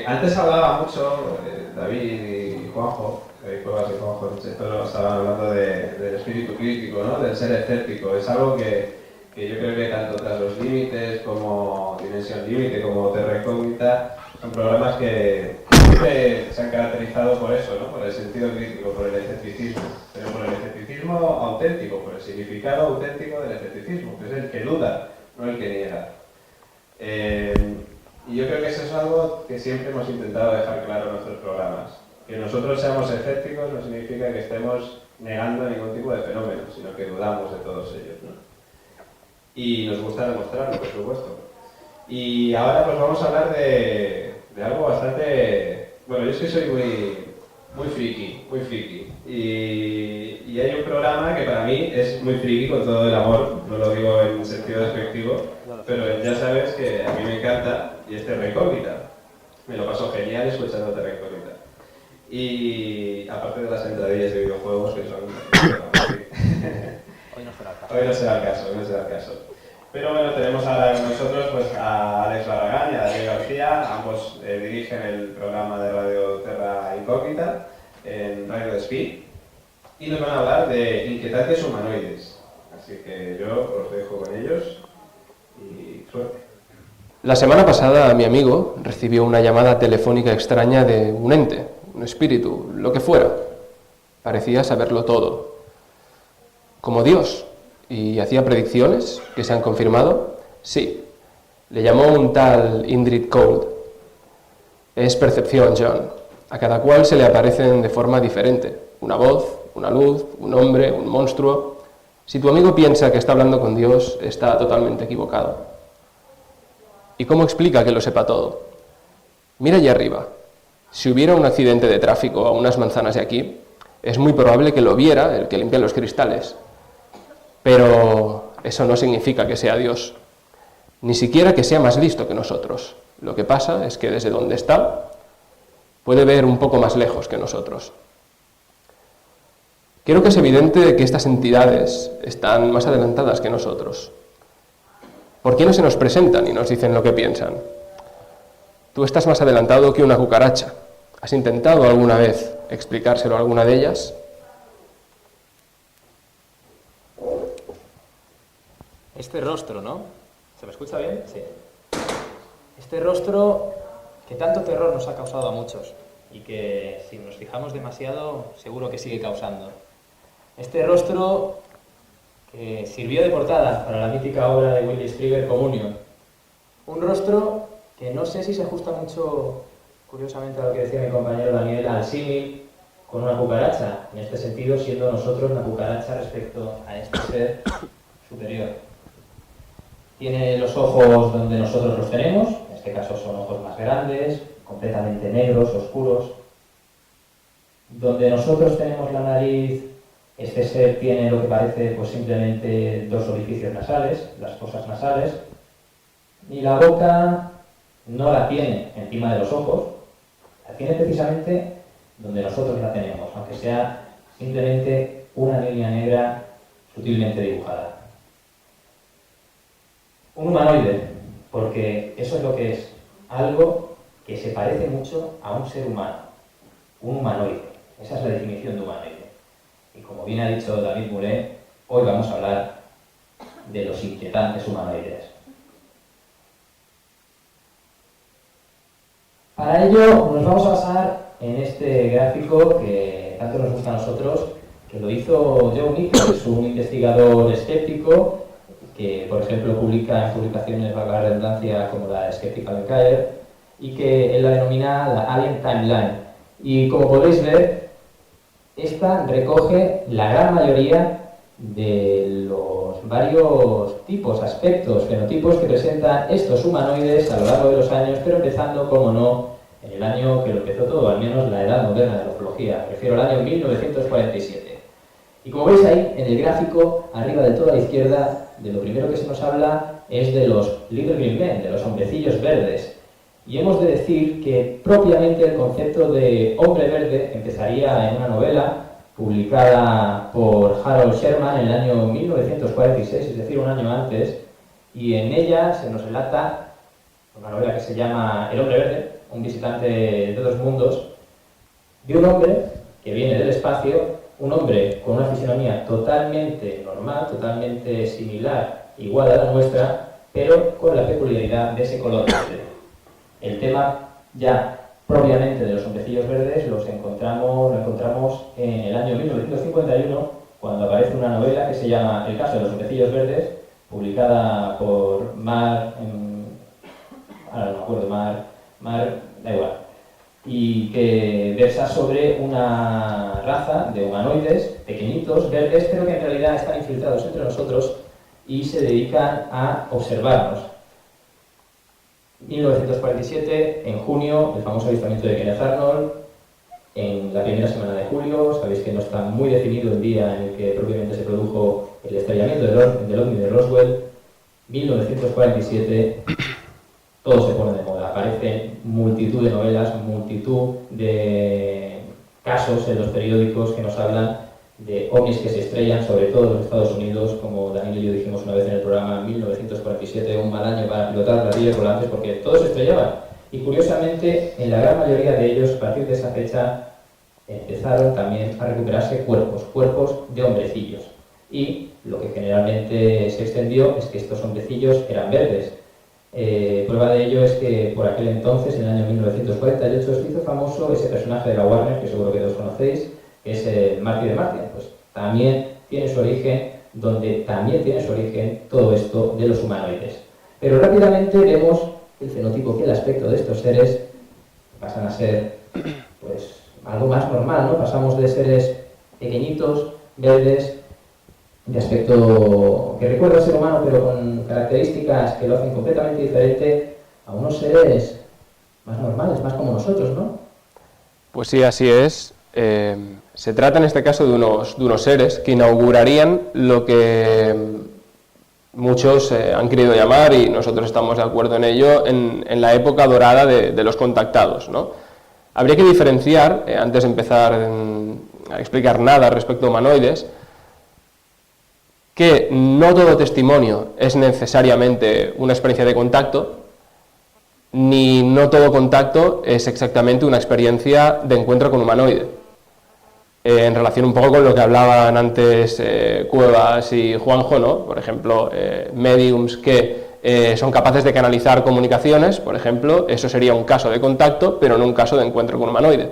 Antes hablaba mucho David y Juanjo, Cuevas y Juanjo, todos estaban hablando del espíritu crítico, ¿no? Del ser escéptico. Es algo que yo creo que tanto Tras los Límites como Dimensión Límite como Terra Incógnita son programas que siempre se han caracterizado por eso, ¿no? Por el sentido crítico, por el escepticismo, pero por el escepticismo auténtico, por el significado auténtico del escepticismo, que es el que duda, no el que niega. Y yo creo que eso es algo que siempre hemos intentado dejar claro en nuestros programas. Que nosotros seamos escépticos no significa que estemos negando ningún tipo de fenómeno, sino que dudamos de todos ellos, ¿no? Y nos gusta demostrarlo, por supuesto. Y ahora pues vamos a hablar de algo bastante... Bueno, yo es que soy muy friki. Y hay un programa que para mí es muy friki con todo el amor, no lo digo en sentido despectivo, pero ya sabes que a mí me encanta y es Terra Incógnita. Me lo paso genial escuchando Terra Incógnita. Y aparte de las entradillas de videojuegos que son... Hoy no será el caso. Hoy no será el caso. Pero bueno, tenemos ahora con nosotros pues, a Alex Barragán y a David García. Ambos dirigen el programa de Radio Terra Incógnita en Radio Despí. Y nos van a hablar de inquietantes humanoides. Así que yo os dejo con ellos y suerte. La semana pasada mi amigo recibió una llamada telefónica extraña de un ente, un espíritu, lo que fuera. Parecía saberlo todo. Como Dios. ¿Y hacía predicciones que se han confirmado? Sí. Le llamó un tal Indrid Cold. Es percepción, John. A cada cual se le aparecen de forma diferente. Una voz, una luz, un hombre, un monstruo. Si tu amigo piensa que está hablando con Dios, está totalmente equivocado. ¿Y cómo explica que lo sepa todo? Mira allá arriba. Si hubiera un accidente de tráfico a unas manzanas de aquí, es muy probable que lo viera el que limpia los cristales. Pero eso no significa que sea Dios, ni siquiera que sea más listo que nosotros. Lo que pasa es que desde donde está, puede ver un poco más lejos que nosotros. Creo que es evidente que estas entidades están más adelantadas que nosotros. ¿Por qué no se nos presentan y nos dicen lo que piensan? Tú estás más adelantado que una cucaracha. ¿Has intentado alguna vez explicárselo a alguna de ellas? Este rostro, ¿no? ¿Se me escucha bien? Sí. Este rostro que tanto terror nos ha causado a muchos y que si nos fijamos demasiado seguro que sigue causando. Este rostro que sirvió de portada para la mítica obra de Willy Strieber, Communion. Un rostro que no sé si se ajusta mucho, curiosamente, a lo que decía mi compañero Daniel, al símil con una cucaracha. En este sentido, siendo nosotros una cucaracha respecto a este ser superior. Tiene los ojos donde nosotros los tenemos, en este caso son ojos más grandes, completamente negros, oscuros. Donde nosotros tenemos la nariz, este ser tiene lo que parece pues simplemente dos orificios nasales, las fosas nasales, y la boca no la tiene encima de los ojos, la tiene precisamente donde nosotros la tenemos, aunque sea simplemente una línea negra sutilmente dibujada. Un humanoide, porque eso es lo que es, algo que se parece mucho a un ser humano, un humanoide. Esa es la definición de humanoide. Y como bien ha dicho David Moulet, hoy vamos a hablar de los inquietantes humanoides. Para ello nos vamos a basar en este gráfico que tanto nos gusta a nosotros, que lo hizo Joe Nichols, un investigador escéptico que, por ejemplo, publica en publicaciones, valga la redundancia, como la Skeptical Enquirer, y que él la denomina la Alien Timeline. Y como podéis ver, esta recoge la gran mayoría de los varios tipos, aspectos, fenotipos que presentan estos humanoides a lo largo de los años, pero empezando, como no, en el año que lo empezó todo, al menos la edad moderna de la ufología, prefiero el año 1947. Y como veis ahí, en el gráfico, arriba de toda la izquierda, de lo primero que se nos habla es de los Little Green Men, de los hombrecillos verdes. Y hemos de decir que propiamente el concepto de hombre verde empezaría en una novela publicada por Harold Sherman en el año 1946, es decir, un año antes, y en ella se nos relata una novela que se llama El hombre verde, un visitante de dos mundos, de un hombre que viene del espacio, un hombre con una fisonomía totalmente normal, totalmente similar, igual a la nuestra, pero con la peculiaridad de ese color verde. El tema ya propiamente de los hombrecillos verdes lo encontramos en el año 1951, cuando aparece una novela que se llama El caso de los hombrecillos verdes, publicada por Mar, ahora no me acuerdo, da igual, y que versa sobre una raza de humanoides pequeñitos, verdes, pero que en realidad están infiltrados entre nosotros y se dedican a observarnos. 1947, en junio, el famoso avistamiento de Kenneth Arnold. En la primera semana de julio, sabéis que no está muy definido el día en el que propiamente se produjo el estrellamiento del ovni de Roswell. 1947, todo se pone de moda. Aparecen multitud de novelas, multitud de casos en los periódicos que nos hablan de ovnis que se estrellan, sobre todo en los Estados Unidos, como Daniel y yo dijimos una vez en el programa, en 1947, un mal año para pilotar platillos volantes, porque todos se estrellaban. Y curiosamente, en la gran mayoría de ellos, a partir de esa fecha, empezaron también a recuperarse cuerpos de hombrecillos. Y lo que generalmente se extendió es que estos hombrecillos eran verdes. Prueba de ello es que por aquel entonces, en el año 1948, se hizo famoso ese personaje de la Warner, que seguro que todos conocéis, que es el Marty de Martian. Pues también tiene su origen, todo esto de los humanoides. Pero rápidamente vemos el fenotipo, que el aspecto de estos seres pasan a ser pues algo más normal, ¿no? Pasamos de seres pequeñitos, verdes, de aspecto que recuerda al ser humano, pero con características que lo hacen completamente diferente, a unos seres más normales, más como nosotros, ¿no? Pues sí, así es. Se trata en este caso de unos seres que inaugurarían lo que muchos han querido llamar, y nosotros estamos de acuerdo en ello, en la época dorada de los contactados, ¿no? Habría que diferenciar, antes de empezar a explicar nada respecto a humanoides, que no todo testimonio es necesariamente una experiencia de contacto, ni no todo contacto es exactamente una experiencia de encuentro con humanoide. En relación un poco con lo que hablaban antes Cuevas y Juanjo, ¿no? Por ejemplo, mediums que son capaces de canalizar comunicaciones, por ejemplo, eso sería un caso de contacto, pero no un caso de encuentro con humanoide.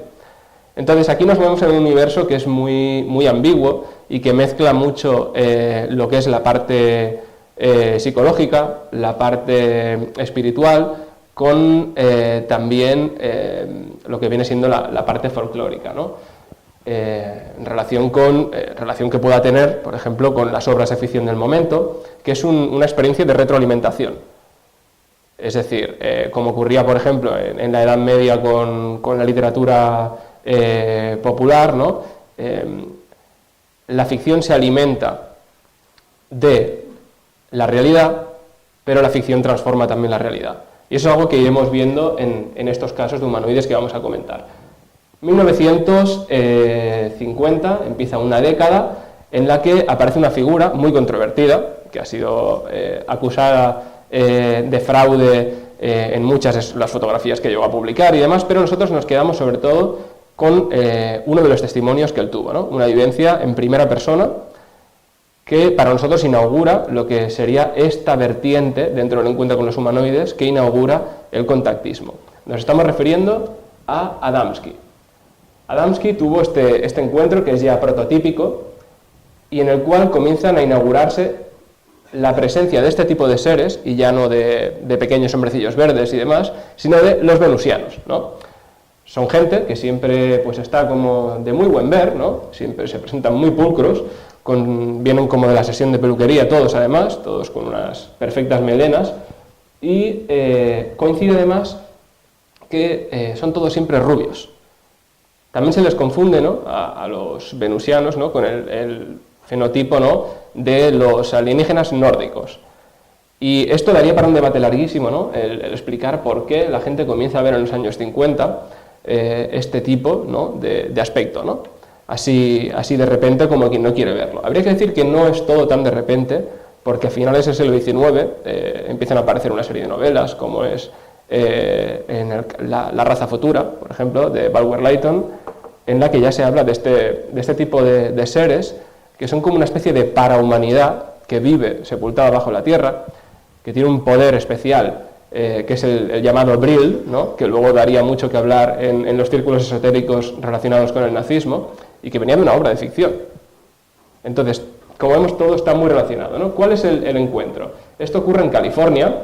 Entonces aquí nos movemos en un universo que es muy ambiguo y que mezcla mucho lo que es la parte psicológica, la parte espiritual, con también lo que viene siendo la parte folclórica, ¿no? En relación que pueda tener, por ejemplo, con las obras de ficción del momento, que es una experiencia de retroalimentación. Es decir, como ocurría, por ejemplo, en la Edad Media con la literatura popular, ¿no? La ficción se alimenta de la realidad, pero la ficción transforma también la realidad. Y eso es algo que iremos viendo en estos casos de humanoides que vamos a comentar. 1950 empieza una década en la que aparece una figura muy controvertida, que ha sido acusada de fraude en muchas de las fotografías que llegó a publicar y demás, pero nosotros nos quedamos sobre todo con uno de los testimonios que él tuvo, ¿no? Una vivencia en primera persona que para nosotros inaugura lo que sería esta vertiente dentro del encuentro con los humanoides que inaugura el contactismo. Nos estamos refiriendo a Adamski. Adamski tuvo este encuentro que es ya prototípico y en el cual comienzan a inaugurarse la presencia de este tipo de seres, y ya no de pequeños hombrecillos verdes y demás, sino de los venusianos, ¿no? Son gente que siempre pues está como de muy buen ver, ¿no? Siempre se presentan muy pulcros, vienen como de la sesión de peluquería todos además, todos con unas perfectas melenas, y coincide además que son todos siempre rubios. También se les confunde, ¿no?, a los venusianos, ¿no?, con el fenotipo, ¿no?, de los alienígenas nórdicos. Y esto daría para un debate larguísimo, ¿no?, el explicar por qué la gente comienza a ver en los años 50 este tipo, ¿no?, de aspecto, ¿no?, así de repente como quien no quiere verlo. Habría que decir que no es todo tan de repente, porque a finales del siglo XIX empiezan a aparecer una serie de novelas, como es la raza futura, por ejemplo, de Bulwer-Lytton, en la que ya se habla de este tipo de seres que son como una especie de parahumanidad que vive sepultada bajo la tierra, que tiene un poder especial, que es el llamado Brill, ¿no?, que luego daría mucho que hablar en los círculos esotéricos relacionados con el nazismo, y que venía de una obra de ficción. Entonces, como vemos, todo está muy relacionado, ¿no? ¿Cuál es el encuentro? Esto ocurre en California,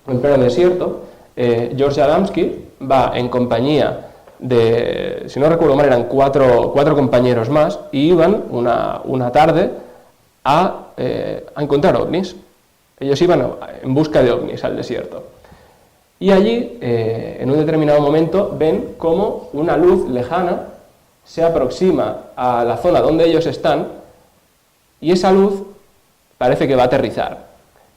en pleno desierto. George Adamski va en compañía de, si no recuerdo mal, eran cuatro compañeros más, y iban una tarde a encontrar ovnis. Ellos iban en busca de ovnis al desierto. Y allí, en un determinado momento, ven cómo una luz lejana se aproxima a la zona donde ellos están, y esa luz parece que va a aterrizar.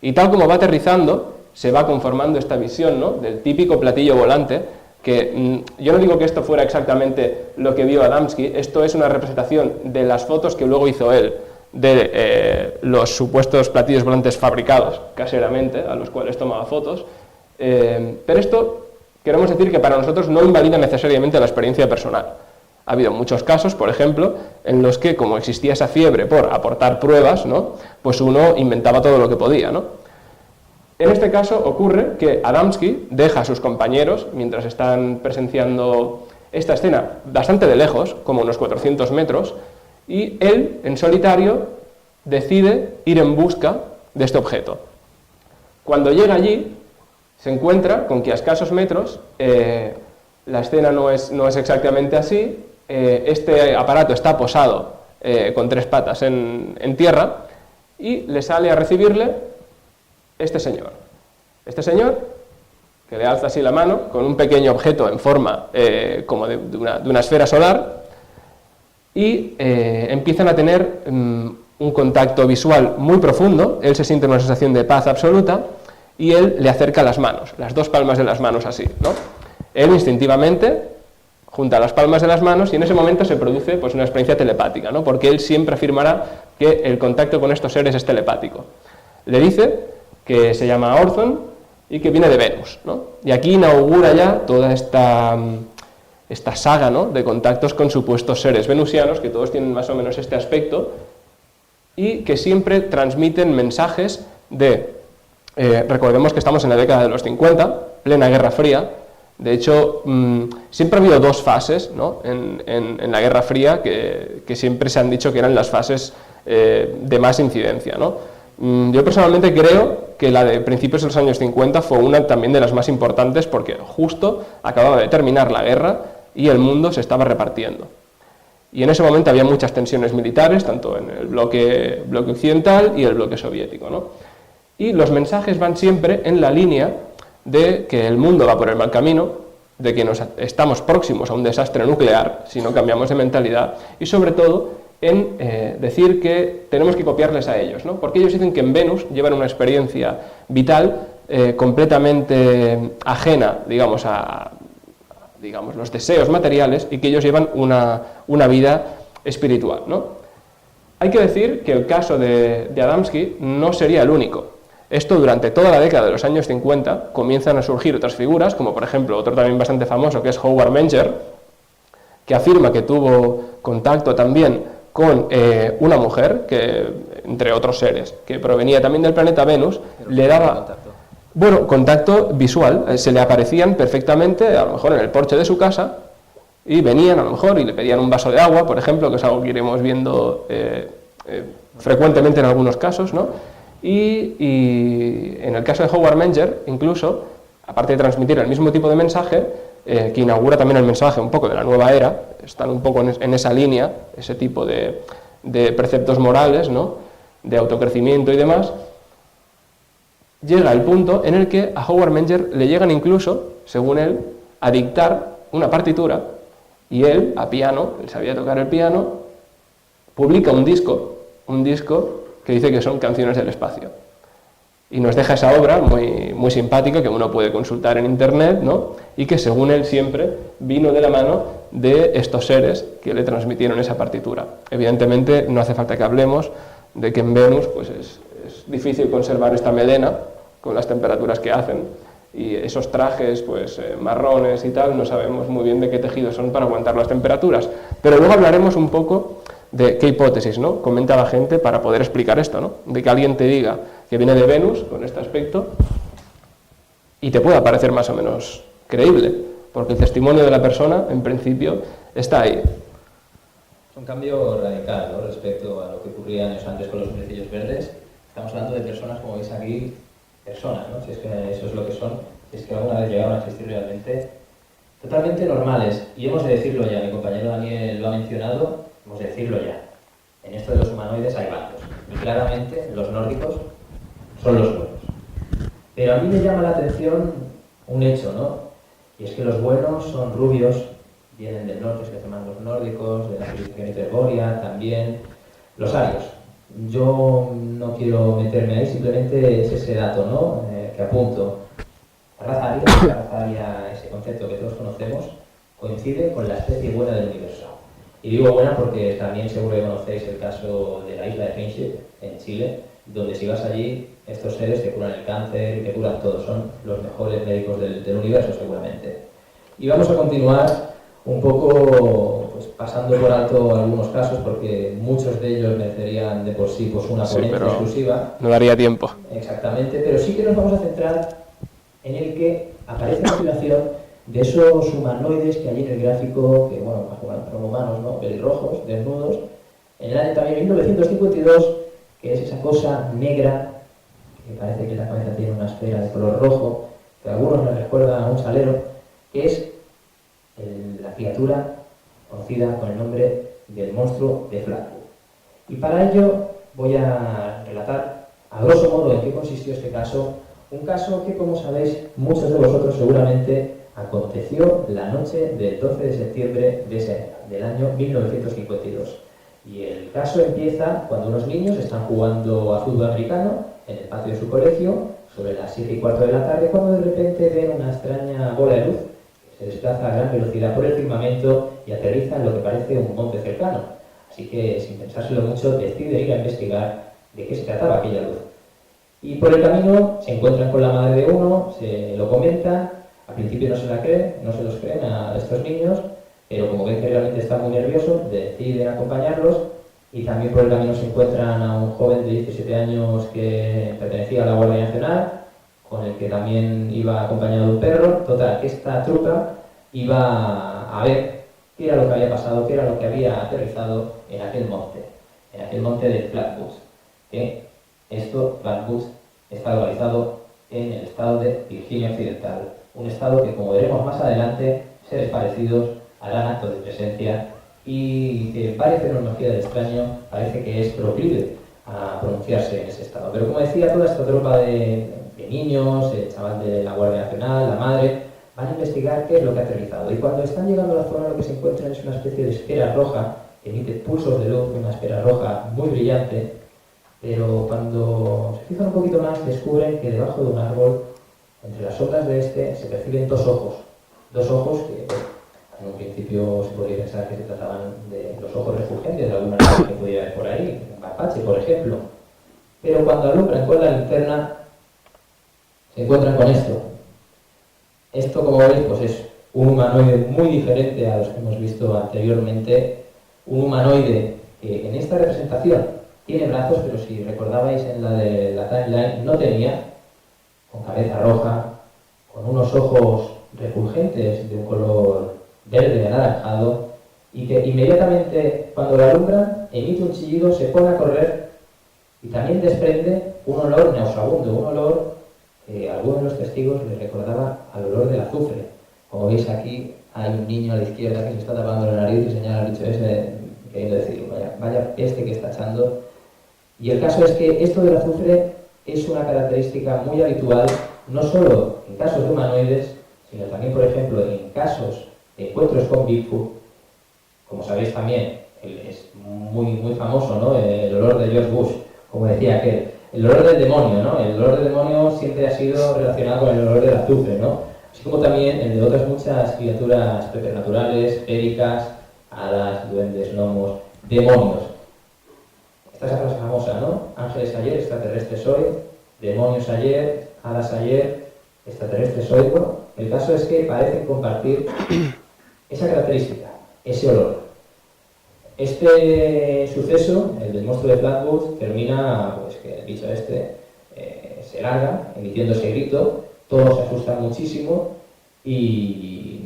Y tal como va aterrizando, se va conformando esta visión, ¿no?, del típico platillo volante, que yo no digo que esto fuera exactamente lo que vio Adamski, esto es una representación de las fotos que luego hizo él, de los supuestos platillos volantes fabricados caseramente, a los cuales tomaba fotos. Pero esto, queremos decir que para nosotros no invalida necesariamente la experiencia personal. Ha habido muchos casos, por ejemplo, en los que, como existía esa fiebre por aportar pruebas, ¿no?, pues uno inventaba todo lo que podía, ¿no? En este caso ocurre que Adamski deja a sus compañeros, mientras están presenciando esta escena bastante de lejos, como unos 400 metros, y él, en solitario, decide ir en busca de este objeto. Cuando llega allí, se encuentra con que a escasos metros, la escena no es exactamente así, este aparato está posado con 3 patas en tierra, y le sale a recibirle este señor. Este señor, que le alza así la mano, con un pequeño objeto en forma como de una esfera solar, y empiezan a tener un contacto visual muy profundo. Él se siente una sensación de paz absoluta, y él le acerca las manos, las 2 palmas de las manos así, ¿no? Él instintivamente junta las palmas de las manos, y en ese momento se produce, pues, una experiencia telepática, ¿no?, porque él siempre afirmará que el contacto con estos seres es telepático. Le dice que se llama Orson y que viene de Venus, ¿no? Y aquí inaugura ya toda esta saga, ¿no?, de contactos con supuestos seres venusianos, que todos tienen más o menos este aspecto, y que siempre transmiten mensajes de... recordemos que estamos en la década de los 50, plena Guerra Fría. De hecho, siempre ha habido 2 fases, ¿no?, en la Guerra Fría que siempre se han dicho que eran las fases de más incidencia, ¿no? Yo personalmente creo que la de principios de los años 50 fue una también de las más importantes, porque justo acababa de terminar la guerra y el mundo se estaba repartiendo. Y en ese momento había muchas tensiones militares, tanto en el bloque occidental y el bloque soviético, ¿no? Y los mensajes van siempre en la línea de que el mundo va por el mal camino, de que estamos próximos a un desastre nuclear si no cambiamos de mentalidad, y sobre todo en decir que tenemos que copiarles a ellos, ¿no? Porque ellos dicen que en Venus llevan una experiencia vital completamente ajena, digamos, a los deseos materiales, y que ellos llevan una vida espiritual, ¿no? Hay que decir que el caso de Adamski no sería el único. Esto, durante toda la década de los años 50, comienzan a surgir otras figuras, como por ejemplo otro también bastante famoso, que es Howard Menger, que afirma que tuvo contacto también con una mujer, que, entre otros seres, que provenía también del planeta Venus, le daba... Bueno, contacto visual, se le aparecían perfectamente, a lo mejor en el porche de su casa, y venían a lo mejor y le pedían un vaso de agua, por ejemplo, que es algo que iremos viendo frecuentemente en algunos casos, ¿no? Y en el caso de Howard Menger, incluso, aparte de transmitir el mismo tipo de mensaje, que inaugura también el mensaje un poco de la nueva era, están un poco en esa línea, ese tipo de preceptos morales, ¿no?, de autocrecimiento y demás, llega el punto en el que a Howard Menger le llegan incluso, según él, a dictar una partitura, y él, a piano, él sabía tocar el piano, publica un disco que dice que son canciones del espacio. Y nos deja esa obra muy, muy simpática, que uno puede consultar en internet, ¿no?, y que, según él, siempre vino de la mano de estos seres que le transmitieron esa partitura. Evidentemente, no hace falta que hablemos de que en Venus pues es difícil conservar esta melena con las temperaturas que hacen, y esos trajes pues marrones y tal, no sabemos muy bien de qué tejidos son para aguantar las temperaturas. Pero luego hablaremos un poco de qué hipótesis, ¿no?, comenta la gente para poder explicar esto, ¿no?, de que alguien te diga que viene de Venus con este aspecto y te pueda parecer más o menos creíble, porque el testimonio de la persona, en principio, está ahí. Es un cambio radical, ¿no?, respecto a lo que ocurría años antes con los hombrecillos verdes. Estamos hablando de personas, como veis aquí, personas, ¿no?, si es que eso es lo que son, si es que alguna vez llegaron a existir realmente, totalmente normales. Y hemos de decirlo ya, mi compañero Daniel lo ha mencionado, hemos de decirlo ya. En esto de los humanoides hay bandos, y claramente los nórdicos son los buenos. Pero a mí me llama la atención un hecho, ¿no?, y es que los buenos son rubios, vienen del norte, se llaman los nórdicos, de la civilización hiperbórea también, los arios. Yo no quiero meterme ahí, simplemente es ese dato, ¿no?, que apunto. La raza aria, ese concepto que todos conocemos, coincide con la especie buena del universo. Y digo buena porque también seguro que conocéis el caso de la isla de Friendship, en Chile, donde si vas allí, estos seres te curan el cáncer y te curan todo, son los mejores médicos del universo seguramente. Y vamos a continuar un poco pues, pasando por alto algunos casos, porque muchos de ellos merecerían de por sí pues, una ponencia exclusiva. No daría tiempo. Exactamente, pero sí que nos vamos a centrar en el que aparece la situación de esos humanoides que hay en el gráfico, que bueno, son humanos, ¿no?, pelirrojos, desnudos, en el año también 1952, que es esa cosa negra, que parece que la cabeza tiene una esfera de color rojo, que a algunos nos recuerda a un salero, que es la criatura conocida con el nombre del monstruo de Flatwood. Y para ello voy a relatar, a grosso modo, en qué consistió este caso, un caso que, como sabéis, muchos de vosotros seguramente aconteció la noche del 12 de septiembre de ese año, del año 1952. Y el caso empieza cuando unos niños están jugando a fútbol americano en el patio de su colegio, sobre las 7:15 de la tarde, cuando de repente ven una extraña bola de luz que se desplaza a gran velocidad por el firmamento y aterriza en lo que parece un monte cercano. Así que, sin pensárselo mucho, deciden ir a investigar de qué se trataba aquella luz. Y por el camino se encuentran con la madre de uno, se lo comentan, al principio no se la creen, no se los creen a estos niños, pero como ven que realmente están muy nerviosos, deciden acompañarlos, y también por el camino se encuentran a un joven de 17 años que pertenecía a la Guardia Nacional, con el que también iba acompañado de un perro. Total, que esta trupa iba a ver qué era lo que había pasado, qué era lo que había aterrizado en aquel monte de Flatbush. Flatbush está localizado en el estado de Virginia Occidental, un estado que, como veremos más adelante, seres parecidos harán actos de presencia y que varias tecnología del extraño parece que es proclive a pronunciarse en ese estado. Pero como decía, toda esta tropa de niños, el chaval de la Guardia Nacional, la madre, van a investigar qué es lo que ha aterrizado. Y cuando están llegando a la zona, lo que se encuentran es una especie de esfera roja que emite pulsos de luz, una esfera roja muy brillante, pero cuando se fijan un poquito más descubren que debajo de un árbol, entre las sombras de este, se perciben dos ojos que en un principio se podría pensar que se trataban de los ojos refulgentes de alguna nave que podía haber por ahí, un mapache por ejemplo, pero cuando alumbran con la linterna se encuentran con esto. Esto, como veis, pues es un humanoide muy diferente a los que hemos visto anteriormente, un humanoide que en esta representación tiene brazos, pero si recordabais en la de la timeline no tenía, con cabeza roja, con unos ojos refulgentes de un color verde anaranjado, y que inmediatamente cuando lo alumbran emite un chillido, se pone a correr y también desprende un olor nauseabundo, un olor que a algunos de los testigos les recordaba al olor del azufre. Como veis aquí hay un niño a la izquierda que se está tapando la nariz y señala al bicho ese, queriendo decir, vaya peste que está echando. Y el caso es que esto del azufre es una característica muy habitual, no solo en casos de humanoides, sino también, por ejemplo, en casos de encuentros con Bigfoot. Como sabéis también, es muy famoso, ¿no?, el olor de George Bush, como decía aquel. El olor del demonio, ¿no? El olor del demonio siempre ha sido relacionado con el olor del azufre, ¿no? Así como también el de otras muchas criaturas preternaturales, féricas, hadas, duendes, gnomos, demonios. Esta es la frase famosa, ¿no? Ángeles ayer, extraterrestres hoy, demonios ayer, hadas ayer, extraterrestres hoy, bueno, el caso es que parecen compartir esa característica, ese olor. Este suceso, el del monstruo de Flatwood, termina, pues que el bicho se larga, emitiendo ese grito, todos se asustan muchísimo y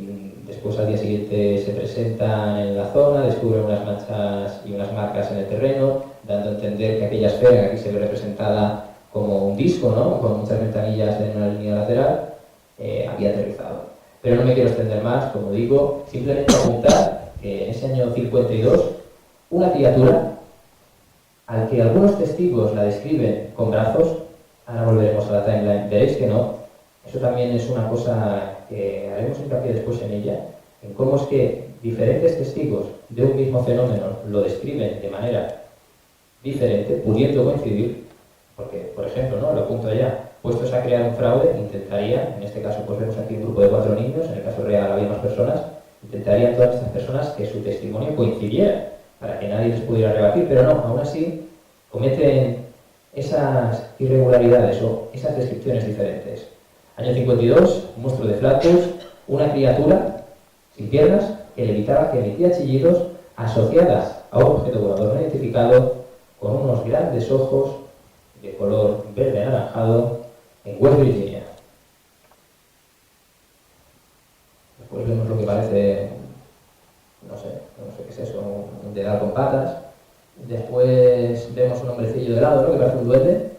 después al día siguiente se presentan en la zona, descubren unas manchas y unas marcas en el terreno, dando a entender que aquella esfera que aquí se ve representada como un disco, ¿no?, con muchas ventanillas en una línea lateral, había aterrizado. Pero no me quiero extender más, como digo, simplemente apuntar que en ese año 52 una criatura, al que algunos testigos la describen con brazos, ahora volveremos a la timeline, veréis que no, eso también es una cosa que haremos hincapié después en ella, en cómo es que diferentes testigos de un mismo fenómeno lo describen de manera diferente, pudiendo coincidir, porque, por ejemplo, ¿no?, lo apunto allá, puestos a crear un fraude, intentaría, en este caso pues vemos aquí un grupo de 4 niños, en el caso real había más personas, intentarían todas estas personas que su testimonio coincidiera, para que nadie les pudiera rebatir, pero no, aún así cometen esas irregularidades o esas descripciones diferentes. Año 52, un monstruo de Flatbush, una criatura sin piernas que levitaba, que emitía chillidos, asociadas a un objeto volador no identificado, con unos grandes ojos de color verde anaranjado en West Virginia. Después vemos lo que parece, no sé qué es eso, un dedal con patas. Después vemos un hombrecillo de lado, ¿no?, que parece un duende.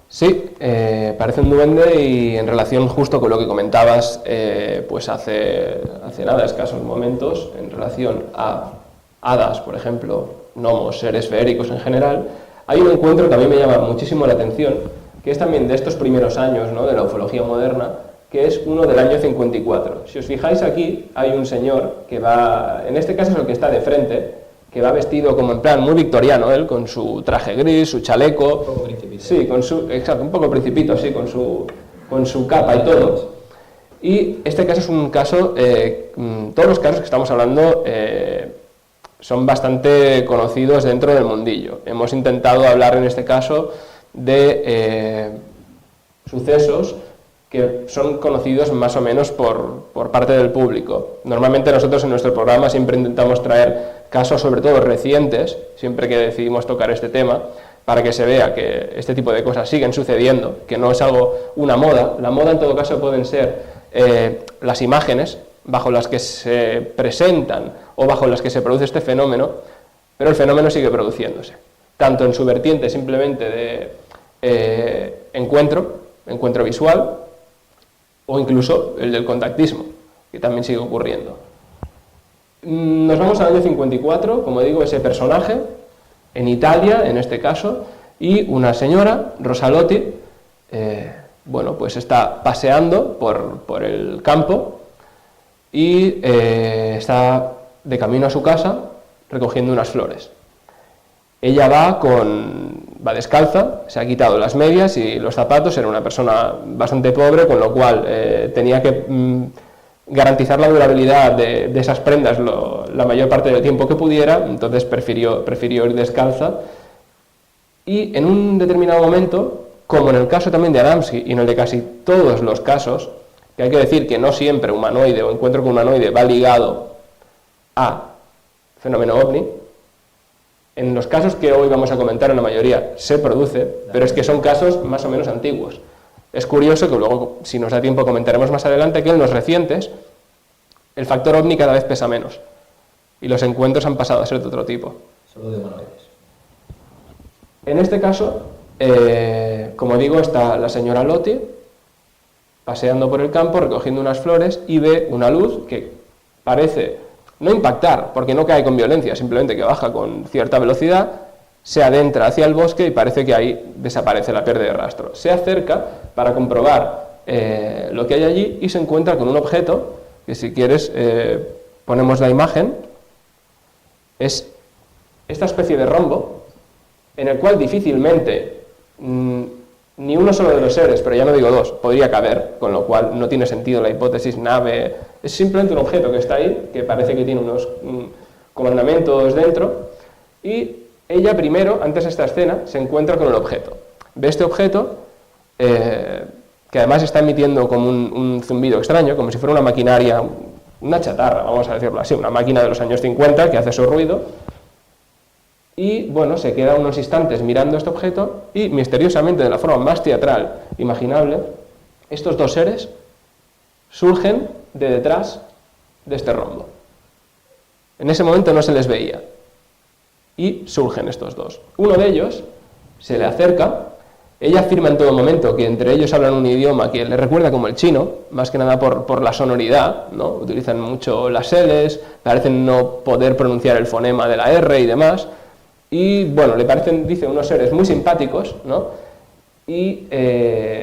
Sí, parece un duende, y en relación justo con lo que comentabas, pues hace nada, escasos momentos, en relación a hadas, por ejemplo, gnomos, seres feéricos en general, hay un encuentro que a mí me llama muchísimo la atención, que es también de estos primeros años, ¿no?, de la ufología moderna, que es uno del año 54. Si os fijáis aquí, hay un señor que va, en este caso es el que está de frente, que va vestido como en plan muy victoriano, él, con su traje gris, su chaleco. Un poco principito. Sí, exacto, un poco principito, sí, con su capa y todo. Y este caso es un caso, todos los casos que estamos hablando son bastante conocidos dentro del mundillo. Hemos intentado hablar en este caso de sucesos que son conocidos más o menos por parte del público. Normalmente nosotros en nuestro programa siempre intentamos traer casos, sobre todo recientes, siempre que decidimos tocar este tema, para que se vea que este tipo de cosas siguen sucediendo, que no es una moda. La moda en todo caso pueden ser las imágenes bajo las que se presentan o bajo las que se produce este fenómeno, pero el fenómeno sigue produciéndose, tanto en su vertiente simplemente de encuentro visual, o incluso el del contactismo, que también sigue ocurriendo. Nos vamos al año 54, como digo, ese personaje, en Italia, en este caso, y una señora, Rosa Lotti, pues está paseando por el campo y está de camino a su casa recogiendo unas flores. Ella va descalza, se ha quitado las medias y los zapatos, era una persona bastante pobre, con lo cual tenía que garantizar la durabilidad de esas prendas la mayor parte del tiempo que pudiera, entonces prefirió ir descalza. Y en un determinado momento, como en el caso también de Adamski y en el de casi todos los casos, que hay que decir que no siempre humanoide o encuentro con humanoide va ligado a fenómeno ovni, en los casos que hoy vamos a comentar, en la mayoría se produce, pero es que son casos más o menos antiguos. Es curioso que luego, si nos da tiempo, comentaremos más adelante que en los recientes el factor ovni cada vez pesa menos y los encuentros han pasado a ser de otro tipo. Solo de humanoides. En este caso, como digo, está la señora Lotti paseando por el campo, recogiendo unas flores, y ve una luz que parece no impactar, porque no cae con violencia, simplemente que baja con cierta velocidad, se adentra hacia el bosque y parece que ahí desaparece, la pierde de rastro. Se acerca para comprobar lo que hay allí y se encuentra con un objeto, que si quieres ponemos la imagen, es esta especie de rombo, en el cual difícilmente ni uno solo de los seres, pero ya no digo dos, podría caber, con lo cual no tiene sentido la hipótesis nave. Es simplemente un objeto que está ahí, que parece que tiene unos comandamentos dentro, y ella primero, antes de esta escena, se encuentra con el objeto. Ve este objeto, que que además está emitiendo como un zumbido extraño, como si fuera una maquinaria, una chatarra, vamos a decirlo así, una máquina de los años 50 que hace su ruido. Y bueno, se queda unos instantes mirando este objeto y misteriosamente, de la forma más teatral imaginable, estos dos seres surgen de detrás de este rombo. En ese momento no se les veía y surgen estos dos. Uno de ellos se le acerca. Ella afirma en todo momento que entre ellos hablan un idioma que le recuerda como el chino, más que nada por la sonoridad, ¿no? Utilizan mucho las L's, parecen no poder pronunciar el fonema de la R y demás, y bueno, le parecen, dice, unos seres muy simpáticos, ¿no? Y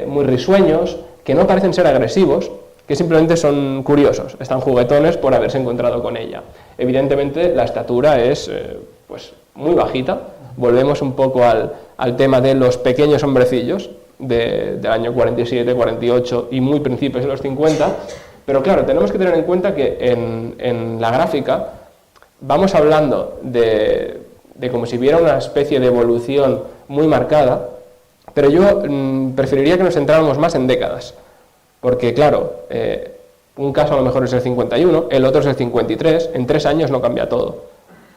muy risueños, que no parecen ser agresivos, que simplemente son curiosos, están juguetones por haberse encontrado con ella. Evidentemente la estatura es pues muy bajita. Volvemos un poco al tema de los pequeños hombrecillos del año 47, 48 y muy principios de los 50, pero claro, tenemos que tener en cuenta que en la gráfica vamos hablando de como si hubiera una especie de evolución muy marcada, pero yo preferiría que nos centráramos más en décadas, porque claro, un caso a lo mejor es el 51, el otro es el 53, en 3 años no cambia todo.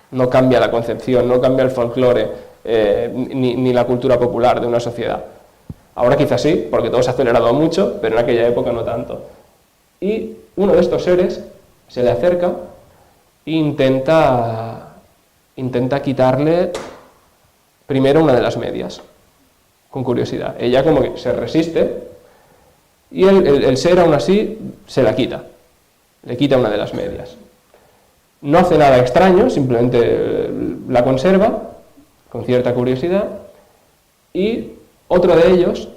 No cambia la concepción, no cambia el folclore, ni la cultura popular de una sociedad. Ahora quizás sí, porque todo se ha acelerado mucho, pero en aquella época no tanto. Y uno de estos seres se le acerca e intenta quitarle primero una de las medias, con curiosidad. Ella como que se resiste y el ser aún así se la quita, le quita una de las medias. No hace nada extraño, simplemente la conserva con cierta curiosidad y otro de ellos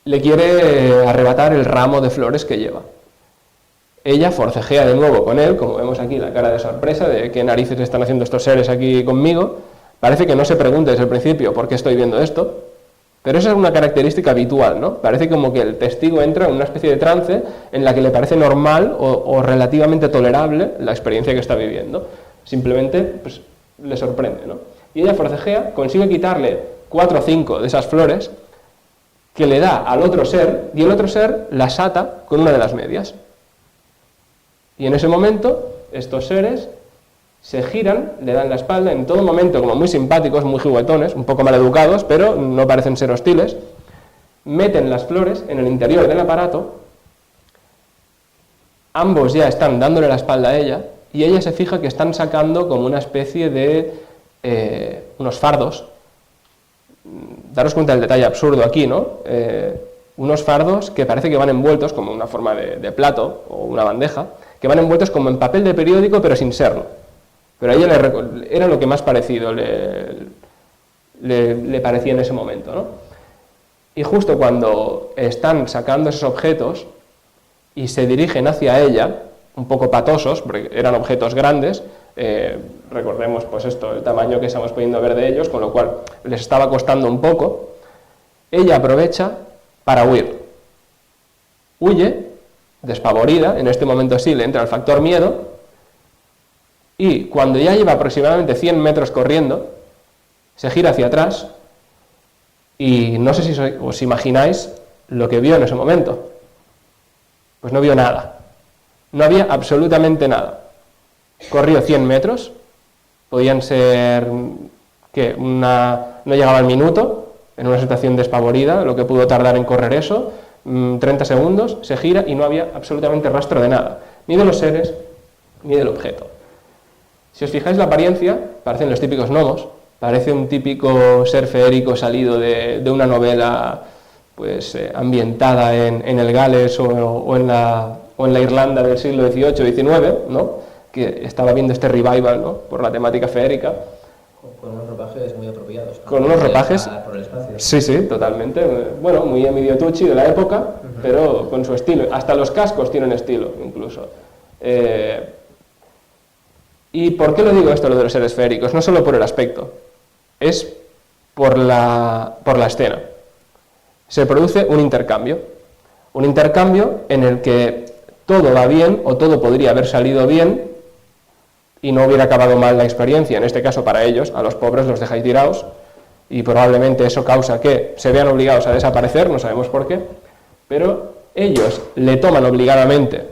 le quiere arrebatar el ramo de flores que lleva. Ella forcejea de nuevo con él, como vemos aquí la cara de sorpresa de qué narices están haciendo estos seres aquí conmigo. Parece que no se pregunta desde el principio por qué estoy viendo esto, pero esa es una característica habitual, ¿no? Parece como que el testigo entra en una especie de trance en la que le parece normal o relativamente tolerable la experiencia que está viviendo. Simplemente pues, le sorprende, ¿no? Y ella forcejea, consigue quitarle 4 o 5 de esas flores que le da al otro ser, y el otro ser las ata con una de las medias. Y en ese momento, estos seres se giran, le dan la espalda, en todo momento como muy simpáticos, muy juguetones, un poco mal educados, pero no parecen ser hostiles, meten las flores en el interior del aparato, ambos ya están dándole la espalda a ella, y ella se fija que están sacando como una especie de unos fardos. Daros cuenta del detalle absurdo aquí, ¿no? Unos fardos que parece que van envueltos como una forma de plato o una bandeja, que van envueltos como en papel de periódico pero sin serlo. Pero a ella era lo que más parecido le parecía en ese momento, ¿no? Y justo cuando están sacando esos objetos y se dirigen hacia ella, un poco patosos, porque eran objetos grandes, recordemos pues esto, el tamaño que estamos pudiendo ver de ellos, con lo cual les estaba costando un poco, ella aprovecha para huir. Huye, despavorida, en este momento sí le entra el factor miedo, y cuando ya lleva aproximadamente 100 metros corriendo, se gira hacia atrás y no sé si os imagináis lo que vio en ese momento. Pues no vio nada. No había absolutamente nada. Corrió 100 metros, podían ser, no llegaba al minuto, en una situación despavorida, lo que pudo tardar en correr eso, 30 segundos, se gira y no había absolutamente rastro de nada, ni de los seres, ni del objeto. Si os fijáis la apariencia, parecen los típicos gnomos, parece un típico ser feérico salido de una novela pues, ambientada en el Gales o en la Irlanda del siglo XVIII, XIX, ¿no? Que estaba viendo este revival, ¿no? Por la temática feérica. Con unos ropajes muy apropiados, ¿no? Con unos ropajes... Por el espacio. Sí, sí, totalmente. Bueno, muy Emilio Tucci de la época, pero con su estilo. Hasta los cascos tienen estilo, incluso. ¿Y por qué lo digo esto, lo de los seres feéricos? No solo por el aspecto, es por la escena. Se produce un intercambio en el que todo va bien o todo podría haber salido bien y no hubiera acabado mal la experiencia, en este caso para ellos, a los pobres los dejáis tirados, y probablemente eso causa que se vean obligados a desaparecer, no sabemos por qué, pero ellos le toman obligadamente,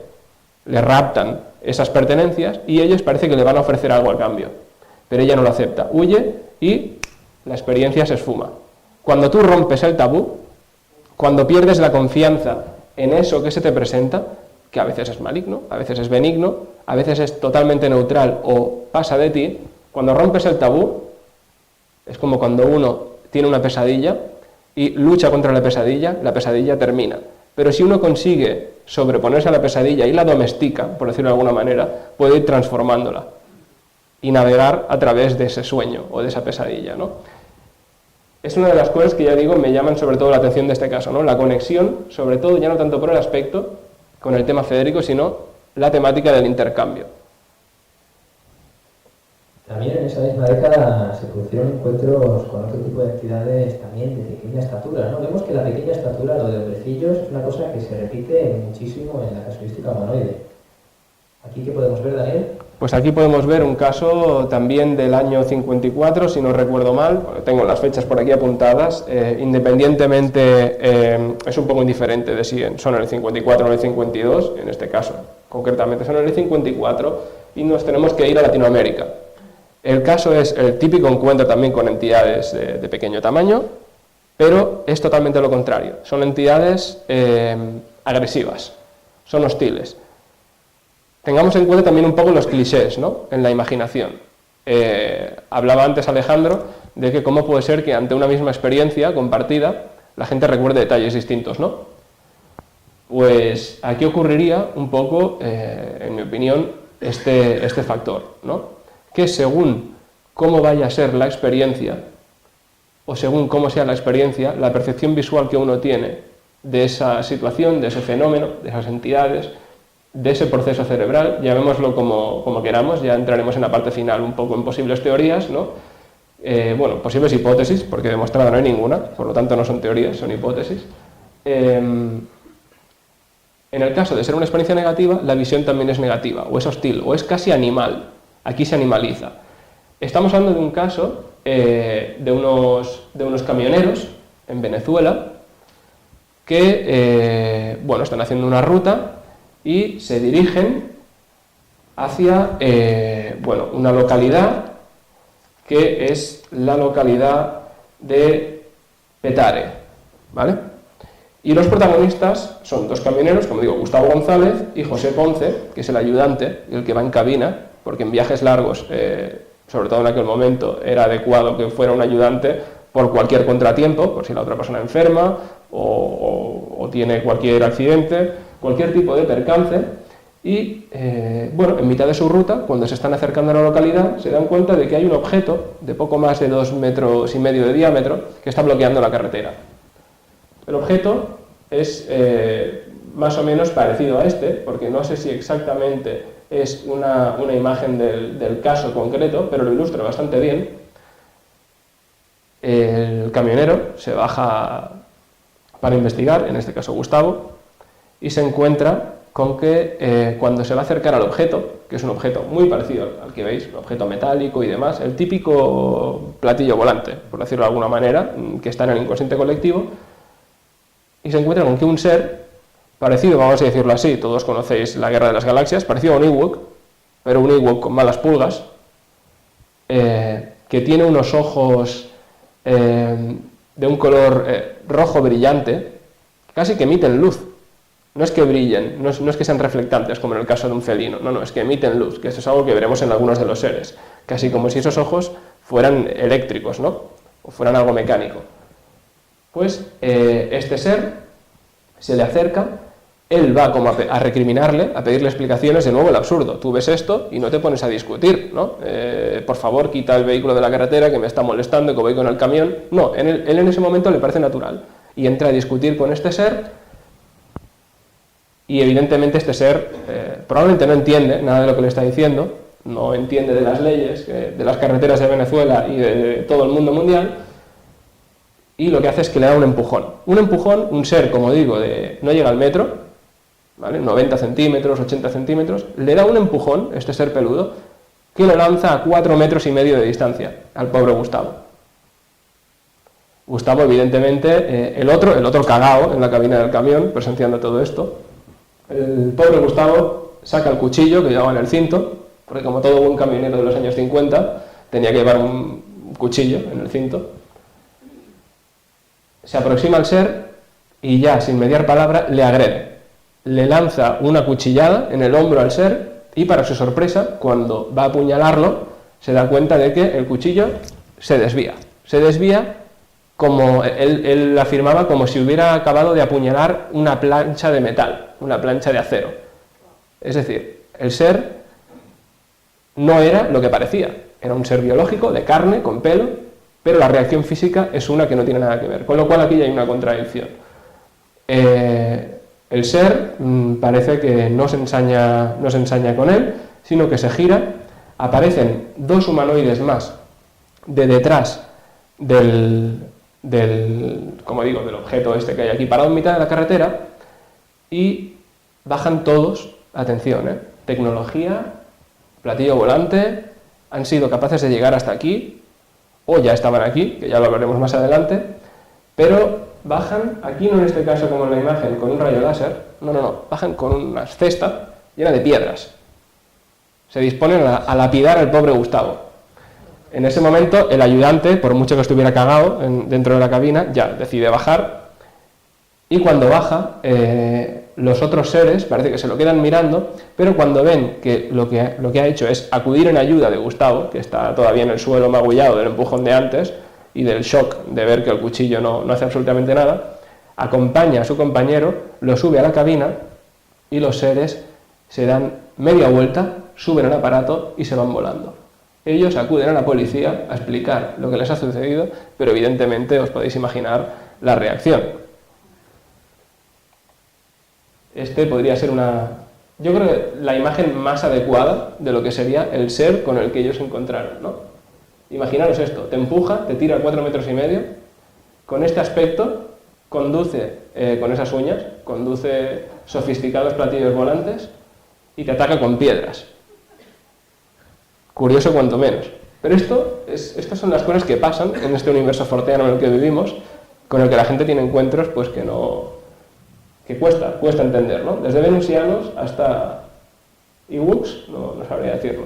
le raptan esas pertenencias y ellos parece que le van a ofrecer algo a cambio, pero ella no lo acepta, huye y la experiencia se esfuma. Cuando tú rompes el tabú, cuando pierdes la confianza en eso que se te presenta, que a veces es maligno, a veces es benigno, a veces es totalmente neutral o pasa de ti, cuando rompes el tabú, es como cuando uno tiene una pesadilla y lucha contra la pesadilla termina. Pero si uno consigue sobreponerse a la pesadilla y la domestica, por decirlo de alguna manera, puede ir transformándola y navegar a través de ese sueño o de esa pesadilla, ¿no? Es una de las cosas que ya digo me llaman sobre todo la atención de este caso, ¿no? La conexión, sobre todo ya no tanto por el aspecto con el tema Federico, sino la temática del intercambio. También en esa misma década se produjeron encuentros con otro tipo de entidades también de pequeña estatura, ¿no? Vemos que la pequeña estatura, lo de hombrecillos, es una cosa que se repite muchísimo en la casuística humanoide. ¿Aquí qué podemos ver, Daniel? Pues aquí podemos ver un caso también del año 54, si no recuerdo mal, tengo las fechas por aquí apuntadas, independientemente es un poco indiferente de si son en el 54 o en el 52, en este caso concretamente son en el 54 y nos tenemos que ir a Latinoamérica. El caso es el típico encuentro también con entidades de pequeño tamaño, pero es totalmente lo contrario, son entidades agresivas, son hostiles. Tengamos en cuenta también un poco los clichés, ¿no?, en la imaginación. Hablaba antes Alejandro de que cómo puede ser que ante una misma experiencia compartida la gente recuerde detalles distintos, ¿no? Pues aquí ocurriría un poco, en mi opinión, este factor, ¿no?, que según cómo vaya a ser la experiencia o según cómo sea la experiencia, la percepción visual que uno tiene de esa situación, de ese fenómeno, de esas entidades, de ese proceso cerebral, llamémoslo como queramos, ya entraremos en la parte final un poco en posibles teorías, ¿no? Bueno, posibles hipótesis, porque demostrada no hay ninguna, por lo tanto no son teorías, son hipótesis. En el caso de ser una experiencia negativa, la visión también es negativa, o es hostil, o es casi animal, aquí se animaliza. Estamos hablando de un caso de unos camioneros en Venezuela que, bueno, están haciendo una ruta y se dirigen hacia una localidad que es la localidad de Petare, ¿vale? Y los protagonistas son dos camioneros, como digo, Gustavo González y José Ponce, que es el ayudante, el que va en cabina, porque en viajes largos, sobre todo en aquel momento, era adecuado que fuera un ayudante por cualquier contratiempo, por si la otra persona enferma o tiene cualquier accidente, cualquier tipo de percance, y en mitad de su ruta, cuando se están acercando a la localidad, se dan cuenta de que hay un objeto de poco más de 2,5 metros de diámetro que está bloqueando la carretera. El objeto es más o menos parecido a este, porque no sé si exactamente es una imagen del caso concreto, pero lo ilustra bastante bien. El camionero se baja para investigar, en este caso Gustavo, y se encuentra con que cuando se va a acercar al objeto, que es un objeto muy parecido al que veis, un objeto metálico y demás, el típico platillo volante, por decirlo de alguna manera, que está en el inconsciente colectivo, y se encuentra con que un ser parecido, vamos a decirlo así, todos conocéis la Guerra de las Galaxias, parecido a un Ewok, pero un Ewok con malas pulgas, que tiene unos ojos de un color rojo brillante, casi que emiten luz. No es que brillen, no es que sean reflectantes, como en el caso de un felino, no, es que emiten luz, que eso es algo que veremos en algunos de los seres, casi como si esos ojos fueran eléctricos, ¿no?, o fueran algo mecánico. Pues este ser se le acerca, él va como a recriminarle, a pedirle explicaciones, de nuevo el absurdo. Tú ves esto y no te pones a discutir, ¿no? Por favor, quita el vehículo de la carretera que me está molestando, que voy con el camión. No, él en ese momento le parece natural y entra a discutir con este ser y evidentemente este ser probablemente no entiende nada de lo que le está diciendo, no entiende de las leyes, de las carreteras de Venezuela y de todo el mundo mundial. Y lo que hace es que le da un empujón. Un ser, como digo, no llega al metro, ¿vale?, 90 centímetros, 80 centímetros, le da un empujón, este ser peludo, que lo lanza a 4,5 metros de distancia al pobre Gustavo. Gustavo, evidentemente, el otro cagao en la cabina del camión, presenciando todo esto. El pobre Gustavo saca el cuchillo que llevaba en el cinto, porque como todo buen camionero de los años 50, tenía que llevar un cuchillo en el cinto. Se aproxima al ser y ya, sin mediar palabra, le agrede. Le lanza una cuchillada en el hombro al ser y, para su sorpresa, cuando va a apuñalarlo, se da cuenta de que el cuchillo se desvía. Se desvía como él afirmaba, como si hubiera acabado de apuñalar una plancha de metal, una plancha de acero. Es decir, el ser no era lo que parecía. Era un ser biológico, de carne, con pelo, pero la reacción física es una que no tiene nada que ver. Con lo cual aquí ya hay una contradicción. El ser parece que no se ensaña con él, sino que se gira. Aparecen dos humanoides más de detrás del objeto este que hay aquí parado en mitad de la carretera, y bajan todos, atención, tecnología, platillo volante, han sido capaces de llegar hasta aquí, o ya estaban aquí, que ya lo hablaremos más adelante, pero bajan, aquí no en este caso como en la imagen, con un rayo láser, no, bajan con una cesta llena de piedras. Se disponen a lapidar al pobre Gustavo. En ese momento, el ayudante, por mucho que estuviera cagado dentro de la cabina, ya decide bajar, y cuando baja, los otros seres parece que se lo quedan mirando, pero cuando ven que lo que ha hecho es acudir en ayuda de Gustavo, que está todavía en el suelo magullado del empujón de antes y del shock de ver que el cuchillo no hace absolutamente nada, acompaña a su compañero, lo sube a la cabina, y los seres se dan media vuelta, suben al aparato y se van volando. Ellos acuden a la policía a explicar lo que les ha sucedido, pero evidentemente os podéis imaginar la reacción. Este podría ser yo creo que la imagen más adecuada de lo que sería el ser con el que ellos se encontraron, ¿no? Imaginaros esto, te empuja, te tira 4,5 metros, con este aspecto, conduce con esas uñas, conduce sofisticados platillos volantes y te ataca con piedras. Curioso cuanto menos. Pero estas son las cosas que pasan en este universo forteano en el que vivimos, con el que la gente tiene encuentros pues que cuesta entender, ¿no? Desde venusianos hasta Ewoks, no sabría decirlo.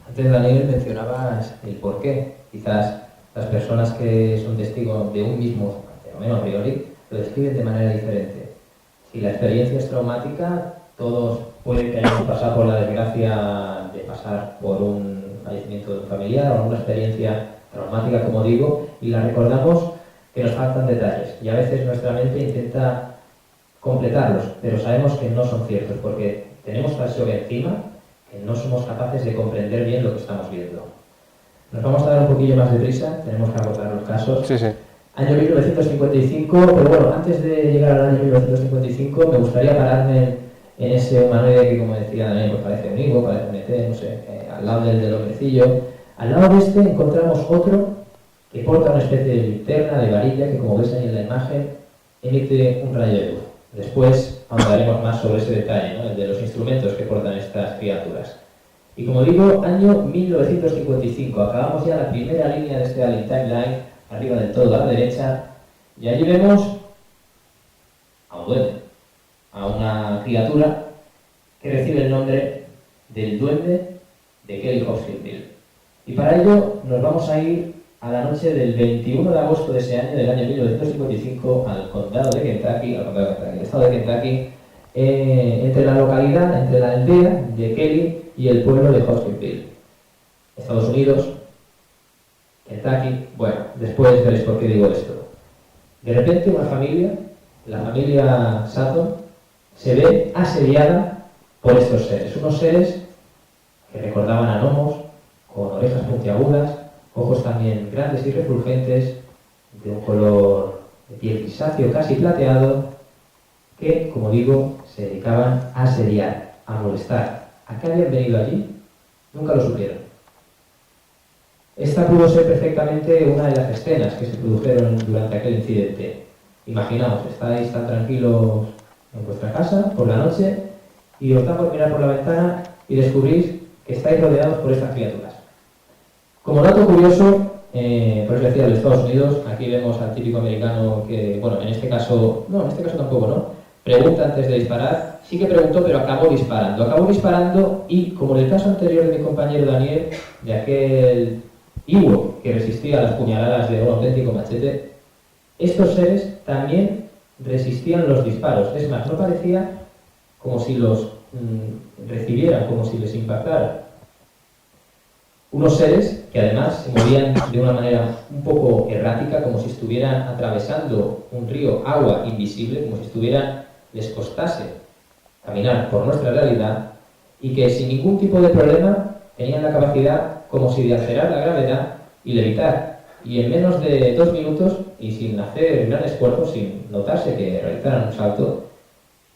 Antes, Daniel, mencionabas el porqué. Quizás las personas que son testigos de un mismo fenómeno a priori lo describen de manera diferente. Si la experiencia es traumática, todos pueden que hayamos pasado por la desgracia de pasar por un fallecimiento de un familiar o una experiencia traumática, como digo, y la recordamos que nos faltan detalles. Y a veces nuestra mente intenta completarlos, pero sabemos que no son ciertos, porque tenemos tal shock encima que no somos capaces de comprender bien lo que estamos viendo. Nos vamos a dar un poquillo más de prisa, tenemos que agotar los casos. Sí. Año 1955, pero bueno, antes de llegar al año 1955 me gustaría pararme en ese humanoide que, como decía Daniel, pues parece un higo, parece un ET, no sé, al lado del hombrecillo. Al lado de este encontramos otro que porta una especie de linterna, de varilla, que como veis ahí en la imagen, emite un rayo de luz. Después ahondaremos más sobre ese detalle, ¿no? El de los instrumentos que portan estas criaturas. Y como digo, año 1955, acabamos ya la primera línea de este Alien Timeline, arriba del todo a la derecha, y allí vemos a un duende, a una criatura que recibe el nombre del duende de Kelly Hopkinsville. Y para ello nos vamos a ir a la noche del 21 de agosto de ese año, del año 1955, al condado de Kentucky, el estado de Kentucky, entre la localidad, entre la aldea de Kelly y el pueblo de Hopkinsville. Estados Unidos, Kentucky. Bueno, después veréis por qué digo esto. De repente una familia, la familia Sutton, se ve asediada por estos seres. Unos seres que recordaban a gnomos, con orejas puntiagudas, ojos también grandes y refulgentes, de un color de piel grisáceo casi plateado, que, como digo, se dedicaban a asediar, a molestar. ¿A qué habían venido allí? Nunca lo supieron. Esta pudo ser perfectamente una de las escenas que se produjeron durante aquel incidente. Imaginaos, estáis tan tranquilos en vuestra casa por la noche y os da por mirar por la ventana y descubrís que estáis rodeados por estas criaturas. Como dato curioso, Por eso decía, de Estados Unidos, aquí vemos al típico americano que, bueno, en este caso tampoco, ¿no? Pregunta antes de disparar, sí que preguntó, pero acabó disparando y, como en el caso anterior de mi compañero Daniel, de aquel Iwo que resistía a las puñaladas de un auténtico machete, estos seres también resistían los disparos. Es más, no parecía como si los recibieran, como si les impactaran. Unos seres que además se movían de una manera un poco errática, como si estuvieran atravesando un río, agua invisible, como si les costase caminar por nuestra realidad, y que sin ningún tipo de problema tenían la capacidad como si de acelerar la gravedad y levitar, y en menos de 2 minutos y sin hacer gran esfuerzo, sin notarse que realizaran un salto,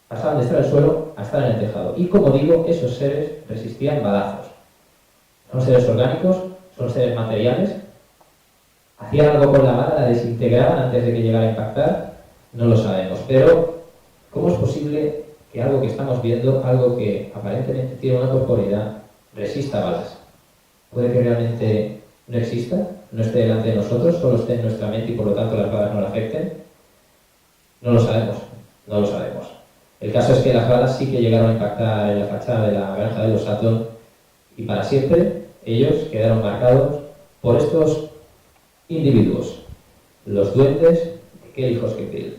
pasaban de estar al suelo a estar en el tejado. Y como digo, esos seres resistían balazos. Son seres orgánicos, son seres materiales. ¿Hacían algo con la bala? ¿La desintegraban antes de que llegara a impactar? No lo sabemos. Pero, ¿cómo es posible que algo que estamos viendo, algo que aparentemente tiene una corporeidad, resista balas? ¿Puede que realmente no exista? ¿No esté delante de nosotros? ¿Solo esté en nuestra mente y por lo tanto las balas no la afecten? No lo sabemos. No lo sabemos. El caso es que las balas sí que llegaron a impactar en la fachada de la granja de los Sutton, y para siempre ellos quedaron marcados por estos individuos, los duendes de Kelly Hoskinville.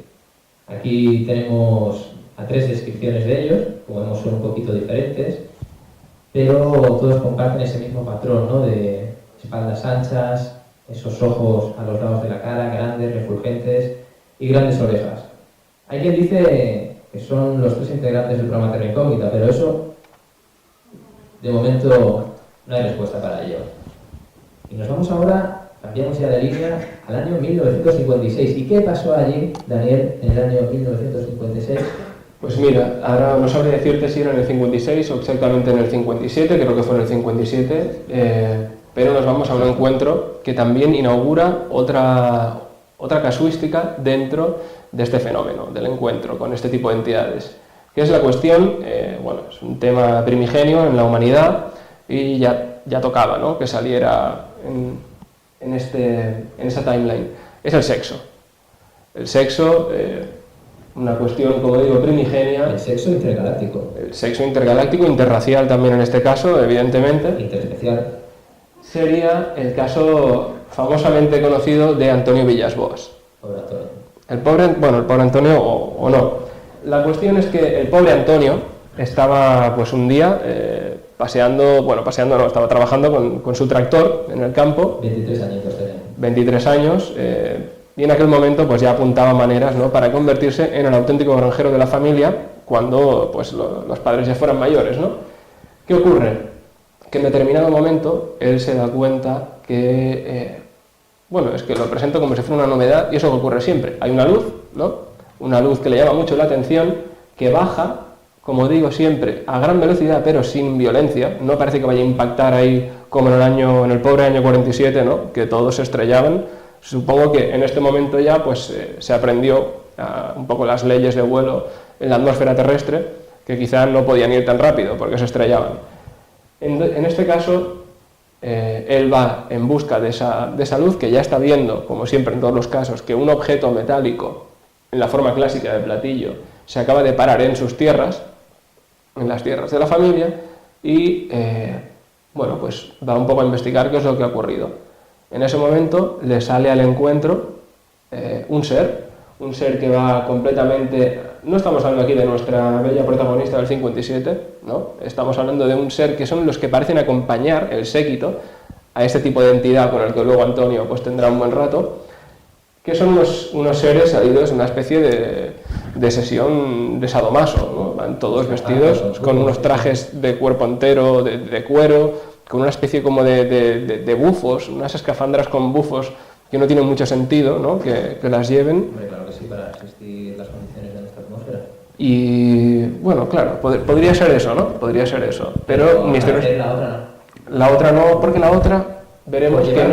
Aquí tenemos a 3 descripciones de ellos, como vemos son un poquito diferentes, pero todos comparten ese mismo patrón, ¿no? De espaldas anchas, esos ojos a los lados de la cara, grandes, refulgentes y grandes orejas. Hay quien dice que son los 3 integrantes del programa Terra Incógnita, pero eso, de momento, no hay respuesta para ello. Y nos vamos ahora, cambiamos ya de línea, al año 1956. ¿Y qué pasó allí, Daniel, en el año 1956? Pues mira, ahora no sabría decirte si era en el 56 o exactamente en el 57, creo que fue en el 57, pero nos vamos a un encuentro que también inaugura otra casuística dentro de este fenómeno, del encuentro con este tipo de entidades. ¿Qué es la cuestión? Bueno, es un tema primigenio en la humanidad y ya tocaba, ¿no?, que saliera en esa timeline. Es el sexo. El sexo, una cuestión, como digo, primigenia. El sexo intergaláctico. El sexo intergaláctico, interracial también en este caso, evidentemente. Interespecial. Sería el caso famosamente conocido de Antonio Villas-Boas. Pobre Antonio. El pobre Antonio o no. La cuestión es que el pobre Antonio estaba pues un día estaba trabajando con su tractor en el campo. 23 añitos tenía. 23 años, y en aquel momento pues ya apuntaba maneras, ¿no?, para convertirse en el auténtico granjero de la familia cuando pues los padres ya fueran mayores, ¿no? ¿Qué ocurre? Que en determinado momento él se da cuenta que, es que lo presento como si fuera una novedad, y eso que ocurre siempre. Hay una luz, ¿no?, una luz que le llama mucho la atención, que baja, como digo siempre, a gran velocidad, pero sin violencia. No parece que vaya a impactar ahí como en el pobre año 47, ¿no?, que todos se estrellaban. Supongo que en este momento ya pues se aprendió un poco las leyes de vuelo en la atmósfera terrestre, que quizá no podían ir tan rápido porque se estrellaban. En este caso, él va en busca de esa luz, que ya está viendo, como siempre en todos los casos, que un objeto metálico en la forma clásica de platillo se acaba de parar en sus tierras, en las tierras de la familia, y pues va un poco a investigar qué es lo que ha ocurrido. En ese momento le sale al encuentro un ser que va completamente... No estamos hablando aquí de nuestra bella protagonista del 57, ¿no? Estamos hablando de un ser que son los que parecen acompañar el séquito a este tipo de entidad con el que luego Antonio pues tendrá un buen rato, que son unos seres salidos de una especie de sesión de sadomaso, ¿no? Van todos vestidos con unos trajes de cuerpo entero, de cuero, con una especie como de bufos, unas escafandras con bufos que no tienen mucho sentido, ¿no?, que las lleven. Hombre, claro que sí, para resistir las condiciones de nuestra atmósfera. Y bueno, claro, podría ser eso, ¿no? Podría ser eso. Pero la otra no. La otra no, porque la otra veremos que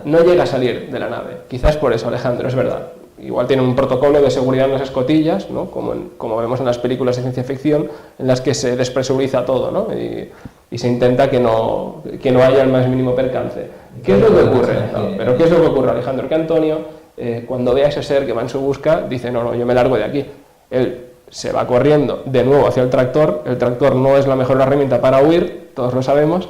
no llega a salir de la nave. Quizás por eso, Alejandro, es verdad. Igual tiene un protocolo de seguridad en las escotillas, ¿no?, como vemos en las películas de ciencia ficción, en las que se despresuriza todo, ¿no? y se intenta que no haya el más mínimo percance. ¿Qué es lo que ocurre? No, pero ¿qué es lo que ocurre, Alejandro? Que Antonio, cuando ve a ese ser que va en su busca, dice, no, yo me largo de aquí. Él se va corriendo de nuevo hacia el tractor no es la mejor herramienta para huir, todos lo sabemos,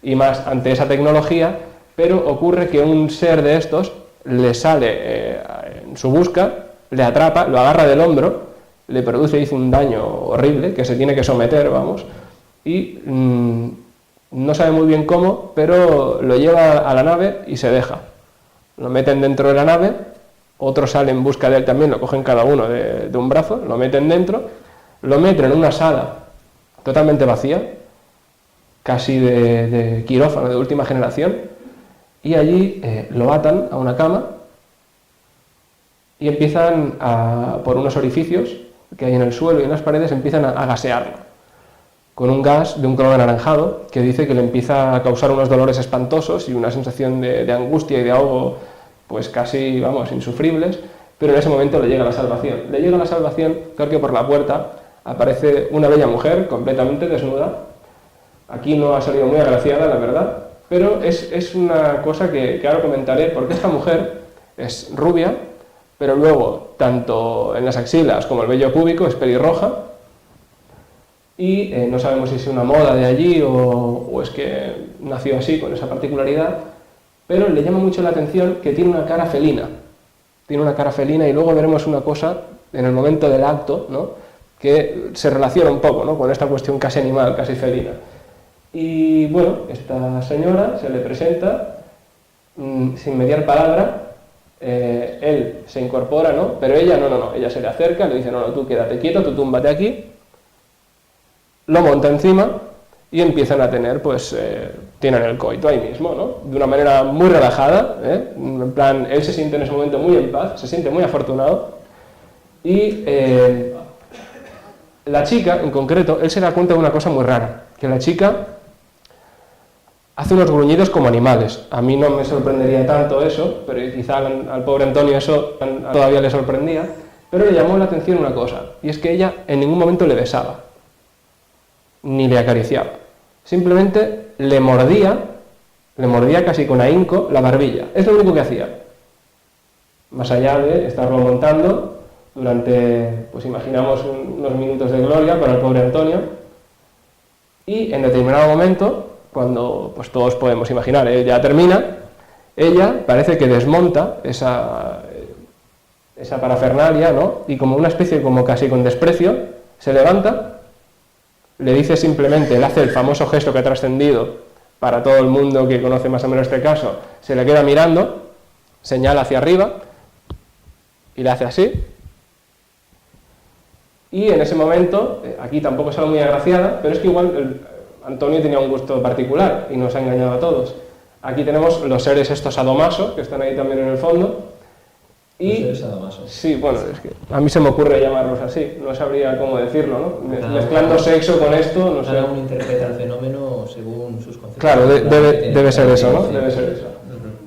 y más ante esa tecnología, pero ocurre que un ser de estos le sale en su busca, le atrapa, lo agarra del hombro, le produce, dice, un daño horrible, que se tiene que someter, vamos, y no sabe muy bien cómo, pero lo lleva a la nave y se deja. Lo meten dentro de la nave, otro sale en busca de él también, lo cogen cada uno de un brazo, lo meten dentro, lo meten en una sala totalmente vacía, casi de quirófano de última generación, y allí lo atan a una cama y empiezan por unos orificios que hay en el suelo y en las paredes, empiezan a gasearlo con un gas de un color anaranjado que dice que le empieza a causar unos dolores espantosos y una sensación de angustia y de ahogo pues casi, vamos, insufribles, pero en ese momento le llega la salvación. Le llega la salvación porque por la puerta aparece una bella mujer completamente desnuda. Aquí no ha salido muy agraciada, la verdad, pero es una cosa que ahora comentaré, porque esta mujer es rubia, pero luego, tanto en las axilas como el vello púbico, es pelirroja, y no sabemos si es una moda de allí o es que nació así, con esa particularidad, pero le llama mucho la atención que tiene una cara felina. Tiene una cara felina y luego veremos una cosa en el momento del acto, ¿no?, que se relaciona un poco, ¿no?, con esta cuestión casi animal, casi felina. Y bueno, esta señora se le presenta sin mediar palabra, él se incorpora, ¿no?, pero ella no, ella se le acerca, le dice, no, tú quédate quieto, tú túmbate aquí, lo monta encima y empiezan a tener, pues, tienen el coito ahí mismo, ¿no?, de una manera muy relajada, en plan, él se siente en ese momento muy en paz, se siente muy afortunado, y la chica, en concreto, él se da cuenta de una cosa muy rara, que la chica hace unos gruñidos como animales. A mí no me sorprendería tanto eso, pero quizá al pobre Antonio eso todavía le sorprendía, pero le llamó la atención una cosa, y es que ella en ningún momento le besaba, ni le acariciaba. Simplemente le mordía casi con ahínco la barbilla. Es lo único que hacía. Más allá de estarlo montando durante, pues imaginamos, unos minutos de gloria para el pobre Antonio, y en determinado momento, cuando pues todos podemos imaginar, ya termina, ella parece que desmonta esa parafernalia, ¿no?, y como una especie, como casi con desprecio, se levanta, le dice simplemente, le hace el famoso gesto que ha trascendido para todo el mundo que conoce más o menos este caso, se le queda mirando, señala hacia arriba y le hace así, y en ese momento, aquí tampoco es algo muy agraciada, pero es que igual Antonio tenía un gusto particular y nos ha engañado a todos. Aquí tenemos los seres estos sadomaso, que están ahí también en el fondo. Y, los seres sadomaso. Sí, bueno, es que a mí se me ocurre llamarlos así, no sabría cómo decirlo, ¿no? Mezclando sexo con esto, no sé. Cada uno interpreta el fenómeno según sus conceptos. Claro, debe ser eso, ¿no? Debe ser eso.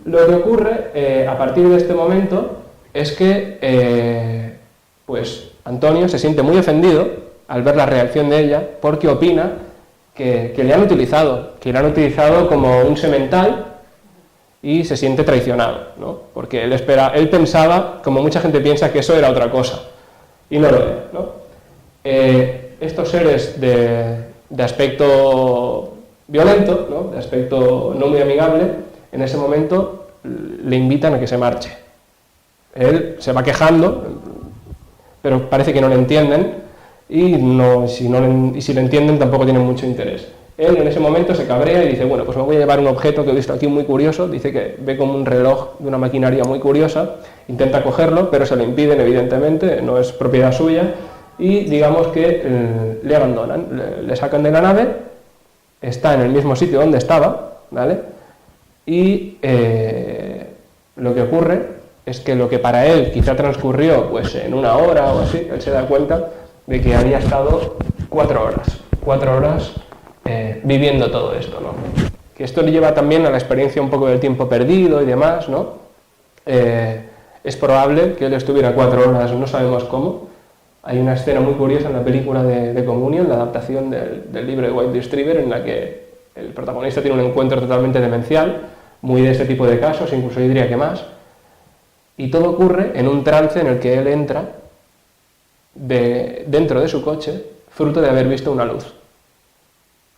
Lo que ocurre a partir de este momento es que, pues, Antonio se siente muy ofendido al ver la reacción de ella, porque opina que le han utilizado como un semental y se siente traicionado, ¿no? Porque él pensaba, como mucha gente piensa, que eso era otra cosa, y no lo es, ¿no? Estos seres de aspecto violento, ¿no?, de aspecto no muy amigable, en ese momento le invitan a que se marche. Él se va quejando, pero parece que no le entienden, y si le entienden tampoco tienen mucho interés. Él en ese momento se cabrea y dice, bueno, pues me voy a llevar un objeto que he visto aquí muy curioso, dice que ve como un reloj de una maquinaria muy curiosa, intenta cogerlo, pero se lo impiden evidentemente, no es propiedad suya, y digamos que le abandonan, le sacan de la nave, está en el mismo sitio donde estaba, ¿vale? Y lo que ocurre es que lo que para él quizá transcurrió pues en una hora o así, él se da cuenta de que había estado 4 horas viviendo todo esto, ¿no? Que esto le lleva también a la experiencia un poco del tiempo perdido y demás, ¿no? Es probable que él estuviera 4 horas, no sabemos cómo. Hay una escena muy curiosa en la película de Communion, la adaptación del libro de White Distributor, en la que El protagonista tiene un encuentro totalmente demencial, muy de este tipo de casos, incluso yo diría que más, y todo ocurre en un trance en el que él entra dentro de su coche, fruto de haber visto una luz.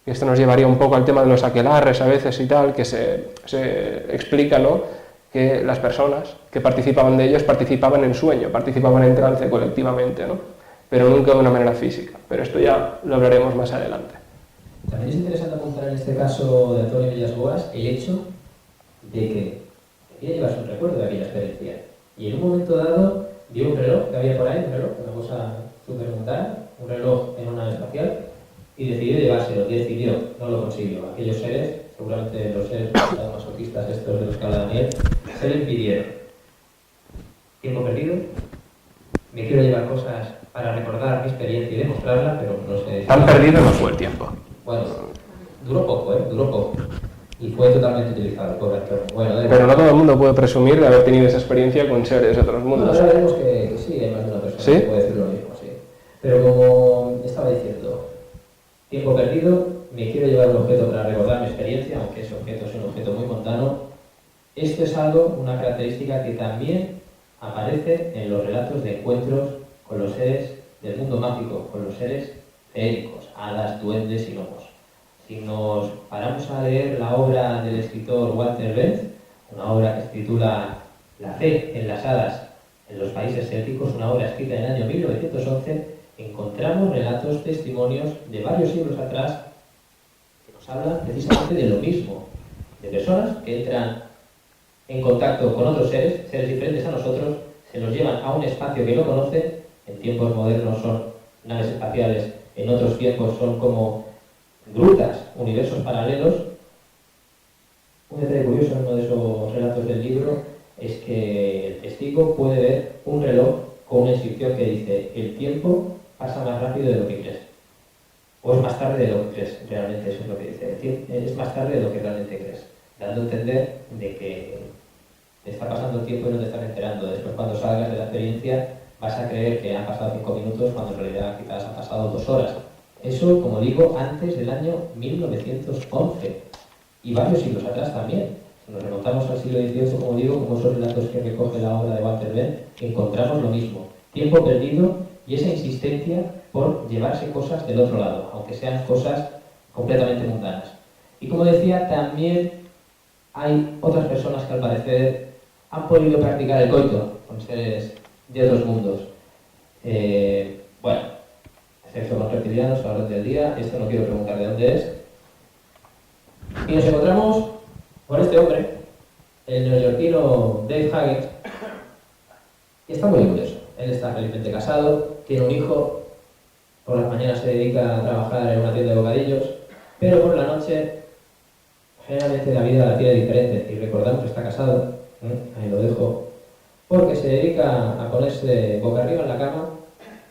Y esto nos llevaría un poco al tema de los aquelarres a veces y tal, que se explica, ¿no?, que las personas que participaban de ellos participaban en sueño, participaban en trance colectivamente, ¿no?, pero nunca de una manera física. Pero esto ya lo hablaremos más adelante. También es interesante apuntar en este caso de Antonio Villas-Boas el hecho de que quería llevarse un recuerdo de aquella experiencia. Y en un momento dado vio un reloj que había por ahí, un reloj, una cosa súper mundana, un reloj en una nave espacial, y decidió llevárselo, y decidió, no lo consiguió. Aquellos seres, seguramente los seres masoquistas estos de los que habla Daniel, se le impidieron. Tiempo perdido, me quiero llevar cosas para recordar mi experiencia y demostrarla, pero no sé... Tan perdido no fue el tiempo. Bueno, duró poco, duró poco. Y fue totalmente utilizado, pobre actor. Bueno, pero no todo el mundo puede presumir de haber tenido esa experiencia con seres de otros mundos. Bueno, ahora veremos que sí, hay más de una persona ¿Sí? que puede decir lo mismo, sí. Pero como estaba diciendo, tiempo perdido, me quiero llevar un objeto para recordar mi experiencia, aunque ese objeto es un objeto muy montano. Esto es algo, una característica que también aparece en los relatos de encuentros con los seres del mundo mágico, con los seres feéricos, hadas, duendes y gnomos. Si nos paramos a leer la obra del escritor Walter Benz, una obra que se titula La fe en las hadas en los países célticos, una obra escrita en el año 1911, encontramos relatos, testimonios de varios siglos atrás que nos hablan precisamente de lo mismo, de personas que entran en contacto con otros seres diferentes a nosotros, se los llevan a un espacio que no conocen, en tiempos modernos son naves espaciales, en otros tiempos son como grutas, universos paralelos. Un detalle curioso en uno de esos relatos del libro es que el testigo puede ver un reloj con una inscripción que dice: el tiempo pasa más rápido de lo que crees. O es más tarde de lo que crees, realmente eso es lo que dice. Es más tarde de lo que realmente crees, dando a entender de que te está pasando el tiempo y no te estás enterando. Después, cuando salgas de la experiencia, vas a creer que han pasado 5 minutos cuando en realidad quizás han pasado 2 horas. Eso, como digo, antes del año 1911 y varios siglos atrás también. Si nos remontamos al siglo XVIII, como digo, como esos relatos que recoge la obra de Walter Benz, encontramos lo mismo. Tiempo perdido y esa insistencia por llevarse cosas del otro lado, aunque sean cosas completamente mundanas. Y como decía, también hay otras personas que al parecer han podido practicar el coito con seres de otros mundos. Bueno, excepto con reptilianos, a la orden del día, esto no quiero preguntar de dónde es. Y nos encontramos con este hombre, el neoyorquino Dave Haggett, que está muy curioso. Él está felizmente casado, tiene un hijo, por las mañanas se dedica a trabajar en una tienda de bocadillos, pero por la noche generalmente la vida la tiene diferente, y recordamos que está casado, ahí lo dejo, porque se dedica a ponerse boca arriba en la cama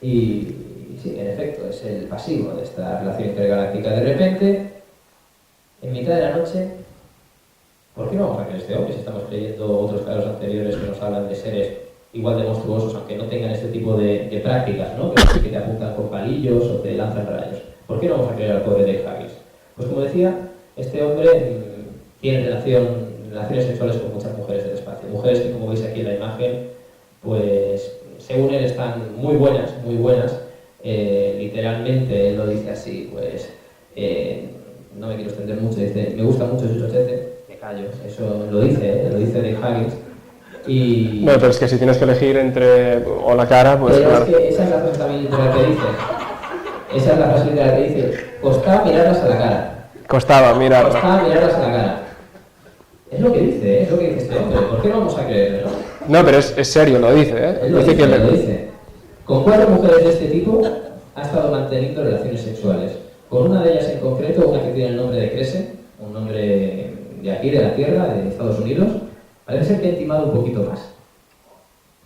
y sí, en efecto, es el pasivo de esta relación intergaláctica. De repente, en mitad de la noche, ¿por qué no vamos a creer este hombre si estamos creyendo otros casos anteriores que nos hablan de seres igual de monstruosos, aunque no tengan este tipo de prácticas, ¿no? Que te apuntan con palillos o te lanzan rayos? ¿Por qué no vamos a creer al pobre Dave Haggett? Pues como decía, este hombre tiene relaciones sexuales con muchas mujeres del espacio. Mujeres que, como veis aquí en la imagen, pues según él están muy buenas, muy buenas. Literalmente él lo dice así, pues no me quiero extender mucho, dice: me gusta mucho su chochete, me callo, eso lo dice Dave Haggett. Y bueno, pero es que si tienes que elegir entre o la cara, pues pero claro. es que esa es la frase también literal que dice, esa es la frase literal que dice: costaba mirarlas a la cara. Costaba mirarla. Costaba mirarlas a la cara. Es lo que dice este hombre. ¿Por qué no vamos a creerle, no? No, pero es serio, lo dice, ¿eh? Él lo dice. Con 4 mujeres de este tipo ha estado manteniendo relaciones sexuales. Con una de ellas en concreto, una que tiene el nombre de Crese, un nombre de aquí, de la Tierra, de Estados Unidos, parece ser que ha intimado un poquito más.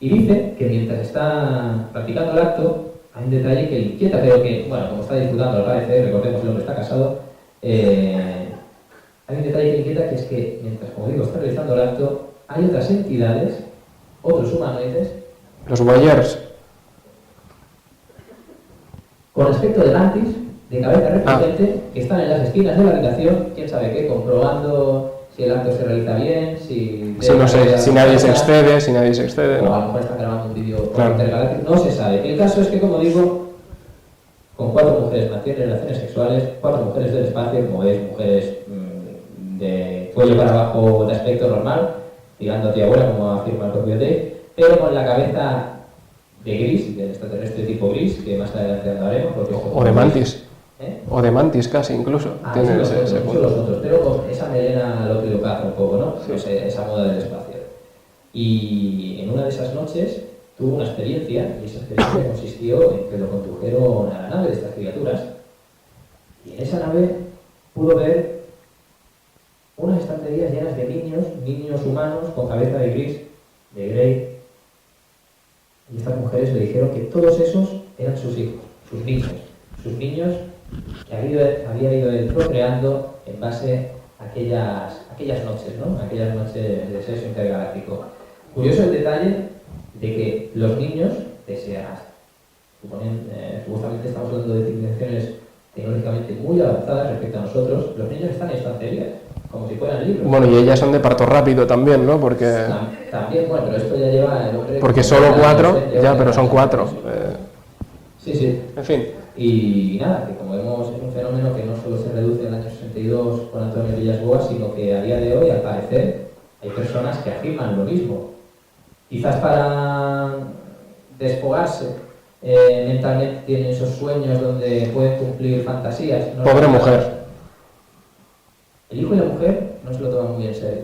Y dice que mientras está practicando el acto, hay un detalle que le inquieta, pero que, bueno, como está disfrutando al parecer, recordemos que el hombre está casado, hay un detalle que le inquieta, que es que mientras, como digo, está realizando el acto, hay otras entidades, otros humanoides, Los voyeurs. con aspecto de mantis, de cabeza refulgente que están en las esquinas de la habitación, quién sabe qué, comprobando si el acto se realiza bien, si no sé, si nadie se excede, o ¿no? a lo mejor están grabando un vídeo Claro. intergaláctico, no se sabe. El caso es que, como digo, con 4 mujeres mantienen relaciones sexuales, 4 mujeres del espacio, como veis, mujeres de cuello para abajo de aspecto normal, tirando a tía abuela, como afirma el propio Dave, pero con la cabeza de gris, del extraterrestre tipo gris, que más adelante hablaremos. O de mantis. ¿Eh? O de mantis casi, incluso. Tiene Son ese los punto. otros, pero con esa melena lo que lo caza un poco, ¿no? Sí. Pues, esa moda del espacio. Y en una de esas noches tuvo una experiencia, y esa experiencia consistió en que lo condujeron a la nave de estas criaturas, y en esa nave pudo ver unas estanterías llenas de niños humanos con cabeza de gris, de grey, y estas mujeres le dijeron que todos esos eran sus hijos, sus niños que había ido él procreando en base a aquellas noches, ¿no? Aquellas noches de sexo intergaláctico. Curioso el detalle de que los niños, pese a supuestamente estamos hablando de civilizaciones tecnológicamente muy avanzadas respecto a nosotros, los niños están en estanterías, como si fueran libros. Bueno, y ellas son de parto rápido también, ¿no? Porque También, bueno, pero esto ya lleva el hombre... porque solo 4, ya, pero son 4. Sí. En fin. Y nada, que como vemos es un fenómeno que no solo se reduce al año 62 con Antonio Villas-Boas, sino que a día de hoy, al parecer, hay personas que afirman lo mismo. Quizás para desfogarse mentalmente tienen esos sueños donde pueden cumplir fantasías. ¿No? Pobre mujer. El hijo y la mujer no se lo toman muy en serio.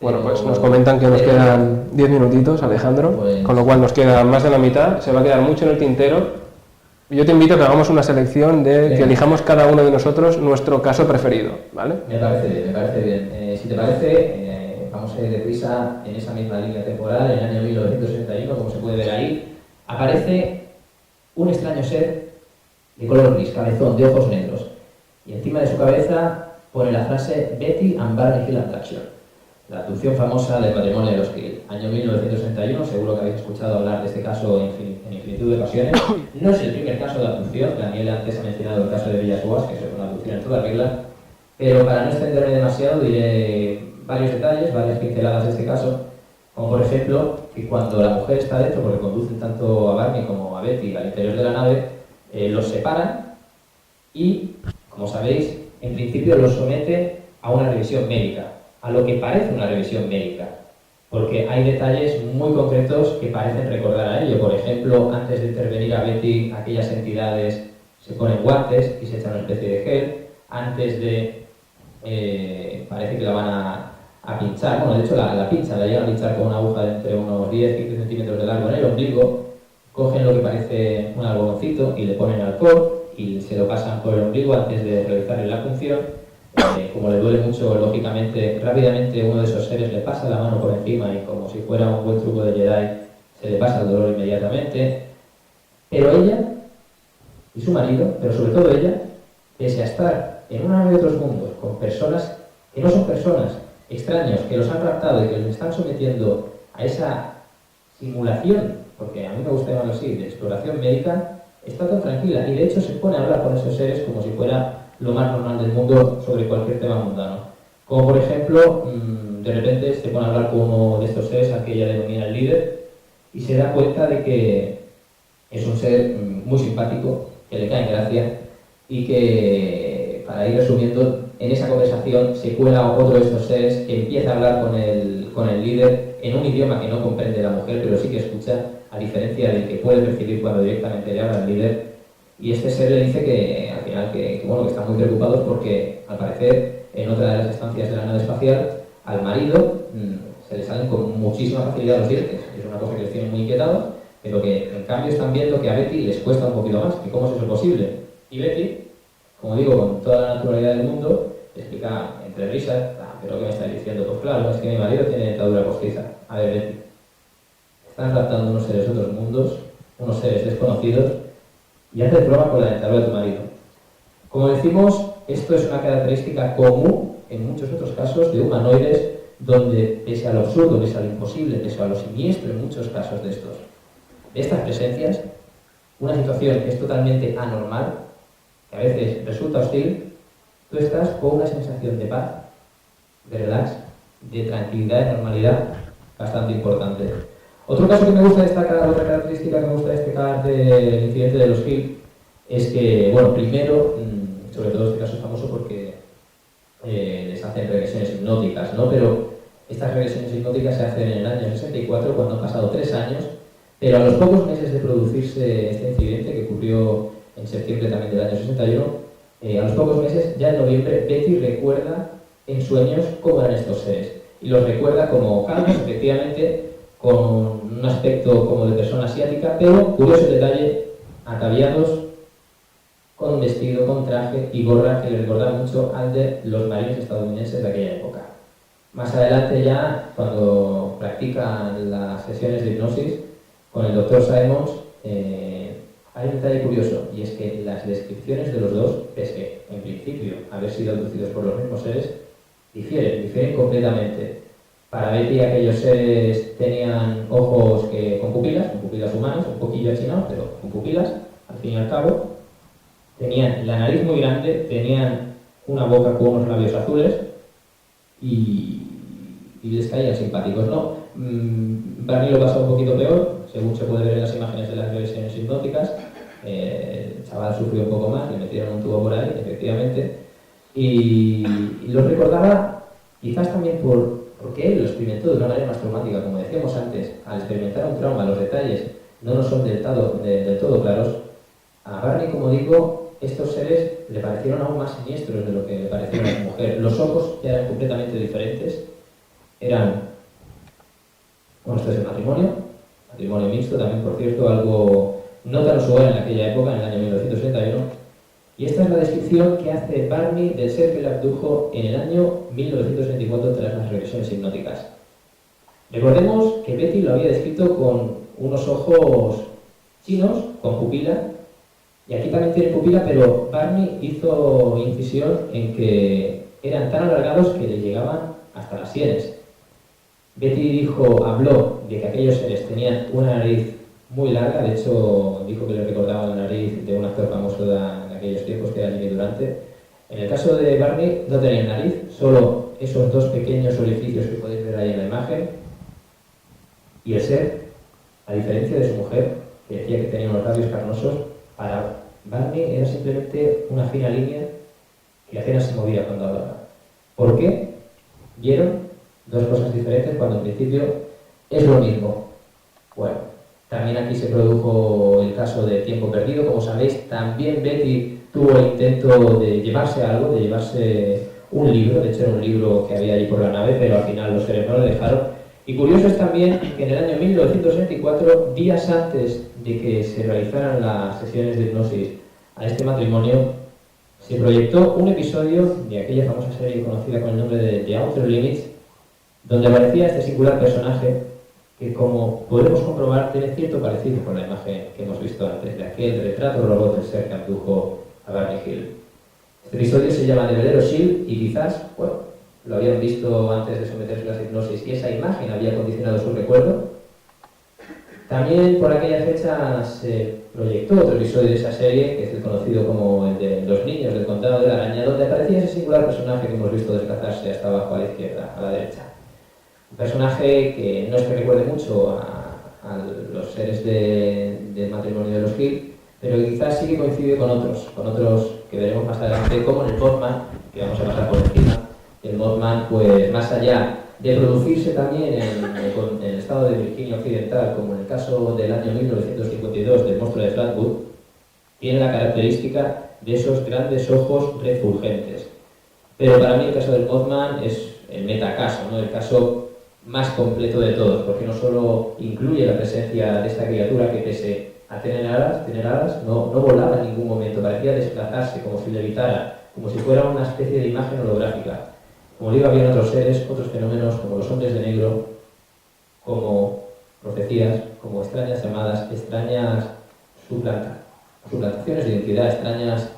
Bueno, pues nos comentan que nos quedan 10 minutitos, Alejandro, Pues- con lo cual nos queda más de la mitad, se va a quedar mucho en el tintero. Yo te invito a que hagamos una selección de que Venga. elijamos cada uno de nosotros nuestro caso preferido, ¿vale? Me parece bien. Si te parece, vamos a ir deprisa en esa misma línea temporal, en el año 1961, como se puede ver ahí, aparece un extraño ser de color gris, cabezón, de ojos negros, y encima de su cabeza pone la frase Betty and Barney Hill Abduction, la abducción famosa del matrimonio de los Hill. Año 1961, seguro que habéis escuchado hablar de este caso en infinitud de ocasiones. No es el primer caso de abducción, Daniel antes ha mencionado el caso de Villas-Boas, que es una abducción en toda regla, pero para no extenderme demasiado diré varios detalles, varias pinceladas de este caso, como por ejemplo que cuando la mujer está dentro, porque conducen tanto a Barney como a Betty al interior de la nave, los separan y, como sabéis, en principio los somete a una revisión médica, a lo que parece una revisión médica, porque hay detalles muy concretos que parecen recordar a ello. Por ejemplo, antes de intervenir a Betty, aquellas entidades se ponen guantes y se echan una especie de gel. Antes de... parece que la van a pinchar, bueno, de hecho la pinchan, la llegan a pinchar con una aguja de entre unos 10-15 centímetros de largo en el ombligo, cogen lo que parece un algodoncito y le ponen alcohol y se lo pasan por el ombligo antes de realizarle la punción. Como le duele mucho, lógicamente, rápidamente uno de esos seres le pasa la mano por encima y como si fuera un buen truco de Jedi, se le pasa el dolor inmediatamente. Pero ella y su marido, pero sobre todo ella, pese a estar en una nave de otros mundos, con personas que no son personas, extraños, que los han raptado y que los están sometiendo a esa simulación, porque a mí me gusta llamarlo así, de exploración médica, está tan tranquila y de hecho se pone a hablar con esos seres como si fuera lo más normal del mundo sobre cualquier tema mundano. Como por ejemplo, de repente se pone a hablar con uno de estos seres al que ella denomina el líder y se da cuenta de que es un ser muy simpático, que le cae en gracia y que, para ir resumiendo, en esa conversación se cuela otro de estos seres que empieza a hablar con el líder en un idioma que no comprende la mujer, pero sí que escucha, a diferencia del que puede percibir cuando directamente le habla al líder. Y este ser le dice que al final que están muy preocupados porque al parecer en otra de las estancias de la nave espacial al marido se le salen con muchísima facilidad los dientes. Es una cosa que les tiene muy inquietados, pero que en cambio están viendo que a Betty les cuesta un poquito más. ¿Y cómo es eso posible? Y Betty, como digo, con toda la naturalidad del mundo, explica entre risas, pero ¿qué me estás diciendo? Pues claro, es que mi marido tiene dentadura postiza. A ver, Betty, están raptando unos seres de otros mundos, unos seres desconocidos, y haces broma con la dentadura de tu marido. Como decimos, esto es una característica común en muchos otros casos de humanoides donde, pese a lo absurdo, pese a lo imposible, pese a lo siniestro en muchos casos de estas presencias, una situación que es totalmente anormal, que a veces resulta hostil, tú estás con una sensación de paz, de relax, de tranquilidad, de normalidad, bastante importante. Otro caso que me gusta destacar, otra característica que me gusta destacar del incidente de los Hill, es que, bueno, primero, sobre todo este caso es famoso porque les hacen regresiones hipnóticas, ¿no? Pero estas regresiones hipnóticas se hacen en el año 64, cuando han pasado 3 años, pero a los pocos meses de producirse este incidente, que ocurrió en septiembre también del año 61, a los pocos meses, ya en noviembre, Betty recuerda en sueños cómo eran estos seres. Y los recuerda como calvos, efectivamente, con un aspecto como de persona asiática, pero, curioso detalle, ataviados con vestido, con traje y gorra que le recuerda mucho al de los marines estadounidenses de aquella época. Más adelante ya, cuando practican las sesiones de hipnosis con el Dr. Simons, hay un detalle curioso, y es que las descripciones de los dos, pese que en principio haber sido abducidos por los mismos seres, difieren completamente. Para Betty aquellos seres tenían ojos con pupilas humanas, un poquillo achinados, pero con pupilas, al fin y al cabo. Tenían la nariz muy grande, tenían una boca con unos labios azules y les caían simpáticos, ¿no? Barney lo pasó un poquito peor, según se puede ver en las imágenes de las regresiones hipnóticas. El chaval sufrió un poco más, le metieron un tubo por ahí, efectivamente, y lo recordaba quizás también porque él lo experimentó de una manera más traumática. Como decíamos antes, al experimentar un trauma, los detalles no nos son del todo claros. A Barney, como digo, estos seres le parecieron aún más siniestros de lo que le parecieron a su mujer. Los ojos ya eran completamente diferentes. Eran, bueno, esto es el matrimonio mixto también, por cierto, algo no tan usual en aquella época, en el año 1961. Y esta es la descripción que hace Barney del ser que le abdujo en el año 1924 tras las regresiones hipnóticas. Recordemos que Betty lo había descrito con unos ojos chinos, con pupila, y aquí también tiene pupila, pero Barney hizo incisión en que eran tan alargados que le llegaban hasta las sienes. Betty habló de que aquellos seres tenían una nariz muy larga, de hecho dijo que le recordaba la nariz de un actor famoso de aquellos tiempos, que era Jimmy Durante. En el caso de Barney no tenía nariz, solo esos 2 pequeños orificios que podéis ver ahí en la imagen, y el ser, a diferencia de su mujer, que decía que tenía unos labios carnosos, para Barney era simplemente una fina línea que apenas se movía cuando hablaba. ¿Por qué? Vieron 2 cosas diferentes cuando en principio es lo mismo. Bueno, también aquí se produjo el caso de Tiempo Perdido. Como sabéis, también Betty tuvo el intento de llevarse algo, de llevarse un libro. De hecho, era un libro que había allí por la nave, pero al final los seres no lo dejaron. Y curioso es también que en el año 1964, días antes de que se realizaran las sesiones de hipnosis a este matrimonio, se proyectó un episodio de aquella famosa serie conocida con el nombre de The Outer Limits, donde aparecía este singular personaje que, como podemos comprobar, tiene cierto parecido con la imagen que hemos visto antes de aquel retrato robot del ser que abdujo a Barney Hill. Este episodio se llama The Velero Shield y quizás, bueno, lo habían visto antes de someterse a la hipnosis y esa imagen había condicionado su recuerdo. También por aquella fecha se proyectó otro episodio de esa serie, que es el conocido como el de Los Niños del Condado de la Araña, donde aparecía ese singular personaje que hemos visto desplazarse hasta abajo a la izquierda, a la derecha. Un personaje que no es que recuerde mucho a los seres del matrimonio de los Hill, pero quizás sí que coincide con otros que veremos más adelante, como en el Mothman, que vamos a pasar por encima. El Mothman, pues más allá de producirse también en el estado de Virginia Occidental, como en el caso del año 1952 del monstruo de Flatwood, tiene la característica de esos grandes ojos refulgentes. Pero para mí el caso del Mothman es el metacaso, ¿no? El caso más completo de todos, porque no solo incluye la presencia de esta criatura que, pese a tener alas, no volaba en ningún momento, parecía desplazarse como si levitara, como si fuera una especie de imagen holográfica. Como digo, había otros seres, otros fenómenos, como los hombres de negro, como profecías, como extrañas llamadas, extrañas suplantaciones de identidad, extrañas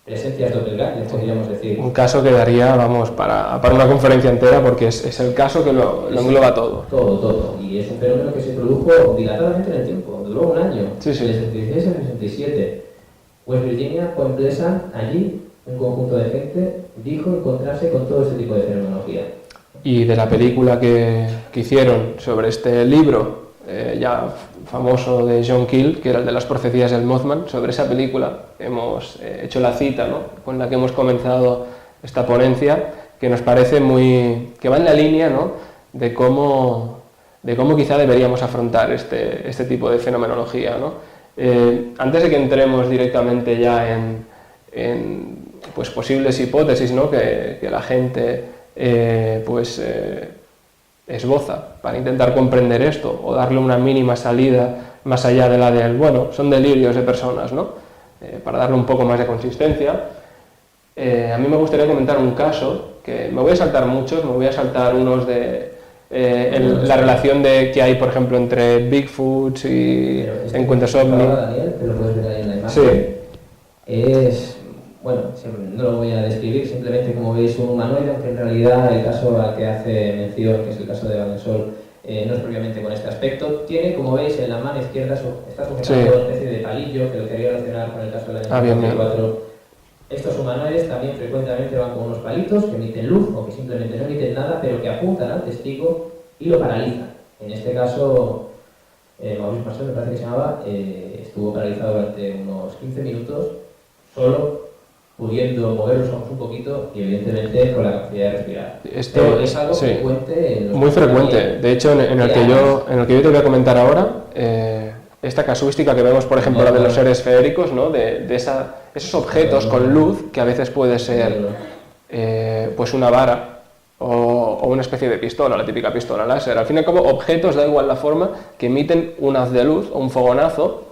presencias doppelganger, podríamos decir. Un caso que daría, vamos, para una conferencia entera, porque es el caso que lo engloba todo. Todo. Y es un fenómeno que se produjo dilatadamente en el tiempo, duró un año, Sí. del 66 al 67. West Virginia, Point Pleasant, allí un conjunto de gente dijo encontrarse con todo este tipo de fenomenología. Y de la película que hicieron sobre este libro ya famoso de John Keel, que era el de las profecías del Mothman, sobre esa película hemos hecho la cita, ¿no?, con la que hemos comenzado esta ponencia, que nos parece que va en la línea, ¿no?, de cómo quizá deberíamos afrontar este tipo de fenomenología, ¿no? Antes de que entremos directamente ya en pues posibles hipótesis, ¿no?, que la gente esboza para intentar comprender esto o darle una mínima salida más allá de la del, bueno, son delirios de personas, ¿no?, para darle un poco más de consistencia. A mí me gustaría comentar un caso, que me voy a saltar muchos, me voy a saltar unos de la relación que hay, por ejemplo, entre Bigfoot y encuentros ovni. Daniel, te lo puedes ver ahí en la imagen. Sí. Bueno, no lo voy a describir, simplemente como veis un humanoide, aunque en realidad el caso al que hace mención, que es el caso de Valensol, no es propiamente con este aspecto. Tiene, como veis, en la mano izquierda está sujetando una especie de palillo, que lo quería relacionar con el caso del año 2004. Estos humanoides también frecuentemente van con unos palitos que emiten luz o que simplemente no emiten nada, pero que apuntan al testigo y lo paralizan. En este caso, Maurice Marcel, me parece que se llamaba, estuvo paralizado durante unos 15 minutos, solo pudiendo mover los ojos un poquito y evidentemente con la capacidad de respirar. Pero es algo frecuente en los muy frecuente. De hecho, en el que yo te voy a comentar ahora, esta casuística que vemos, por ejemplo, la de los seres esféricos, ¿no?, de esos objetos con luz, que a veces puede ser pues una vara o una especie de pistola, la típica pistola láser. Al fin y al cabo, objetos, da igual la forma, que emiten un haz de luz o un fogonazo.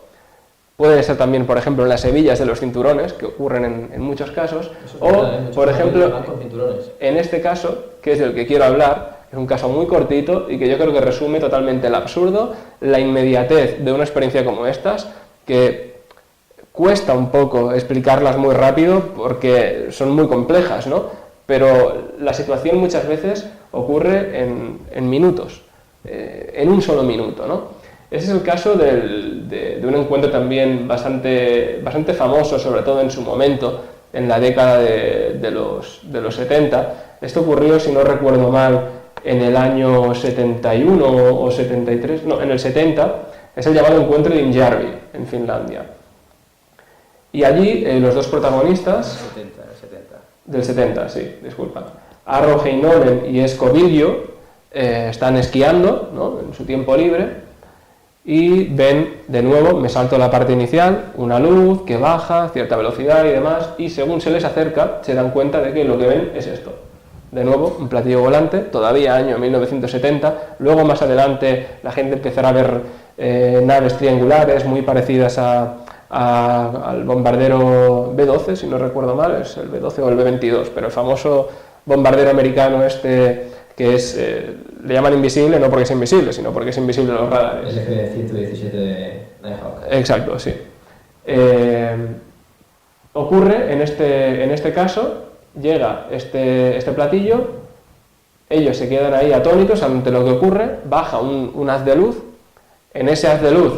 Puede ser también, por ejemplo, en las hebillas de los cinturones, que ocurren en muchos casos, por ejemplo, en este caso, que es del que quiero hablar, es un caso muy cortito y que yo creo que resume totalmente el absurdo, la inmediatez de una experiencia como estas, que cuesta un poco explicarlas muy rápido porque son muy complejas, ¿no? Pero la situación muchas veces ocurre en minutos, en un solo minuto, ¿no? Ese es el caso de un encuentro también bastante famoso, sobre todo en su momento, en la década de los 70. Esto ocurrió, si no recuerdo mal, en el año 71 o 73, no, en el 70, es el llamado encuentro de Injärvi, en Finlandia. Y allí los dos protagonistas... Del 70, sí, disculpa. Arro Heinonen y Esko Viljo están esquiando, ¿no?, en su tiempo libre, y ven, de nuevo, me salto la parte inicial, una luz que baja a cierta velocidad y demás, y según se les acerca, se dan cuenta de que lo que ven es esto. De nuevo, un platillo volante, todavía año 1970, luego más adelante la gente empezará a ver naves triangulares muy parecidas al bombardero B-12, si no recuerdo mal, es el B-12 o el B-22, pero el famoso bombardero americano este que es, le llaman invisible no porque es invisible, sino porque es invisible en los radares. El F-117 de Nighthawk. Exacto, sí. Ocurre, en este caso, llega este platillo, ellos se quedan ahí atónitos ante lo que ocurre, baja un haz de luz, en ese haz de luz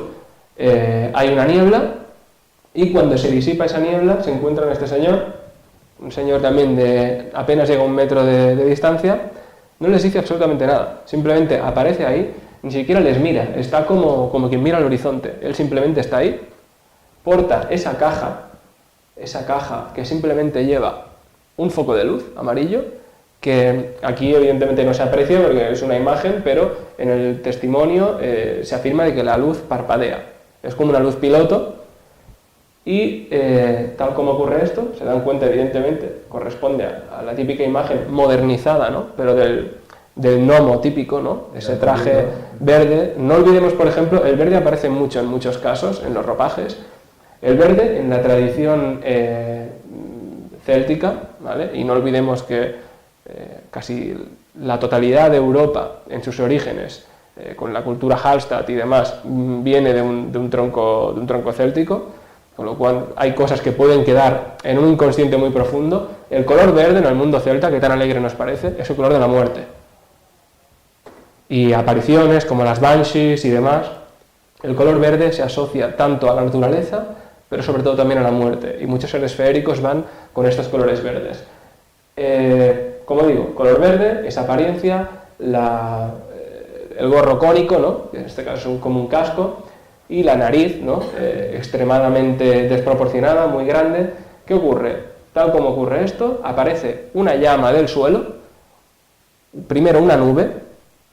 hay una niebla, y cuando se disipa esa niebla se encuentran este señor, un señor también de apenas llega a 1 metro de distancia. No les dice absolutamente nada, simplemente aparece ahí, ni siquiera les mira, está como quien mira al horizonte, él simplemente está ahí, porta esa caja que simplemente lleva un foco de luz amarillo, que aquí evidentemente no se aprecia porque es una imagen, pero en el testimonio se afirma de que la luz parpadea, es como una luz piloto, y tal como ocurre esto, se dan cuenta evidentemente, corresponde a la típica imagen modernizada, ¿no?, pero del gnomo típico, ¿no?, ese traje verde. No olvidemos, por ejemplo, el verde aparece mucho en muchos casos, en los ropajes. El verde en la tradición céltica, ¿vale? Y no olvidemos que casi la totalidad de Europa, en sus orígenes, con la cultura Hallstatt y demás, viene de un tronco céltico, con lo cual hay cosas que pueden quedar en un inconsciente muy profundo. El color verde en el mundo celta, que tan alegre nos parece, es el color de la muerte. Y apariciones como las banshees y demás, el color verde se asocia tanto a la naturaleza pero sobre todo también a la muerte, y muchos seres feéricos van con estos colores verdes. Como digo, color verde, esa apariencia, el gorro cónico, ¿no? Que en este caso es como un casco, y la nariz, ¿no? Extremadamente desproporcionada, muy grande. ¿Qué ocurre? Tal como ocurre esto, aparece una llama del suelo, primero una nube,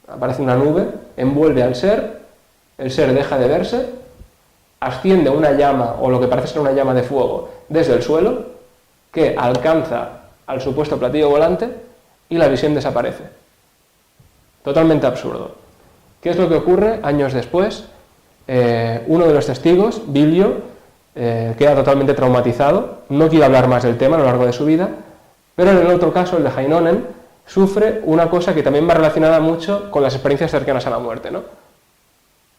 aparece una nube, envuelve al ser, el ser deja de verse, asciende una llama, o lo que parece ser una llama de fuego, desde el suelo, que alcanza al supuesto platillo volante y la visión desaparece. Totalmente absurdo. ¿Qué es lo que ocurre? Años después, uno de los testigos, Bilio, queda totalmente traumatizado, no quiere hablar más del tema a lo largo de su vida, pero en el otro caso, el de Heinonen, sufre una cosa que también va relacionada mucho con las experiencias cercanas a la muerte, ¿no?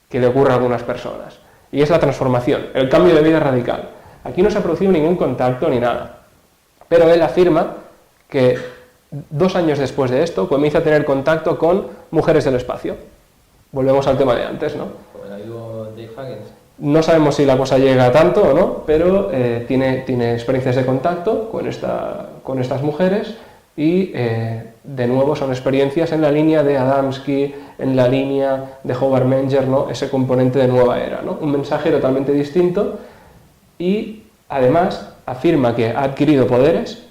Que le ocurre a algunas personas. Y es la transformación, el cambio de vida radical. Aquí no se ha producido ningún contacto ni nada, pero él afirma que 2 años después de esto comienza a tener contacto con mujeres del espacio. Volvemos al tema de antes, ¿no? Como el amigo Dave Huggins. No sabemos si la cosa llega a tanto o no, pero tiene experiencias de contacto con estas mujeres y de nuevo son experiencias en la línea de Adamski, en la línea de Howard Menger, ¿no? Ese componente de nueva era, ¿no? Un mensaje totalmente distinto y además afirma que ha adquirido poderes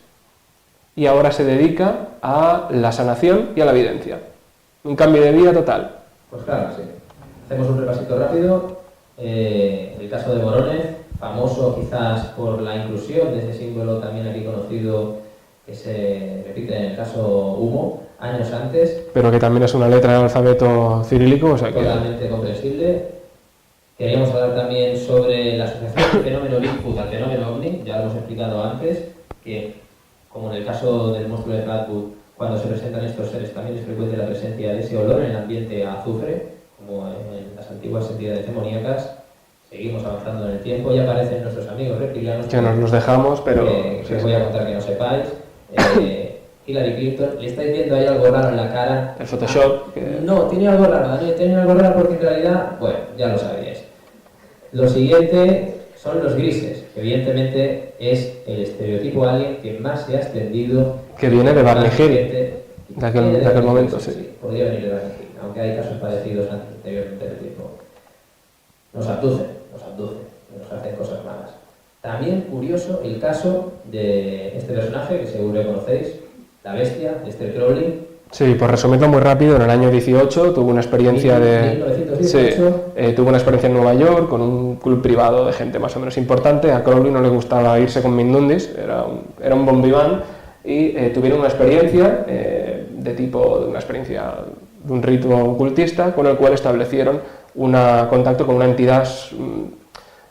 y ahora se dedica a la sanación y a la evidencia. Un cambio de vida total. Pues claro, sí. Hacemos un repasito rápido. El caso de Voronej, famoso quizás por la inclusión de ese símbolo también aquí conocido que se repite en el caso Humo, años antes. Pero que también es una letra del alfabeto cirílico, o sea que... Totalmente comprensible. Queríamos hablar también sobre la asociación del fenómeno Bigfoot al fenómeno OVNI, ya lo hemos explicado antes, que como en el caso del monstruo de Flatwood, cuando se presentan estos seres también es frecuente la presencia de ese olor en el ambiente a azufre, como en las antiguas entidades demoníacas. Seguimos avanzando en el tiempo y aparecen nuestros amigos reptilianos. Que nos los dejamos, pero... que os voy a contar que no sepáis. Hillary Clinton, le estáis viendo ahí algo raro en la cara. El Photoshop. No, tiene algo raro, Daniel, tiene algo raro porque en realidad, bueno, ya lo sabíais. Lo siguiente son los grises, que evidentemente es el estereotipo alien que más se ha extendido. Que viene de Barney Hill, de aquel momento, sí. Podría venir de Barney Hill, aunque hay casos parecidos anteriormente del tipo. Nos abducen, nos hacen cosas malas. También curioso el caso de este personaje que seguro que conocéis, la bestia, Lester Crowley. Sí, por resumirlo muy rápido, en el año 18 tuvo una experiencia 1918. Tuvo una experiencia en Nueva York con un club privado de gente más o menos importante. A Crowley no le gustaba irse con Mindundis, era un bombiván, y tuvieron una experiencia de un rito ocultista con el cual establecieron un contacto con una entidad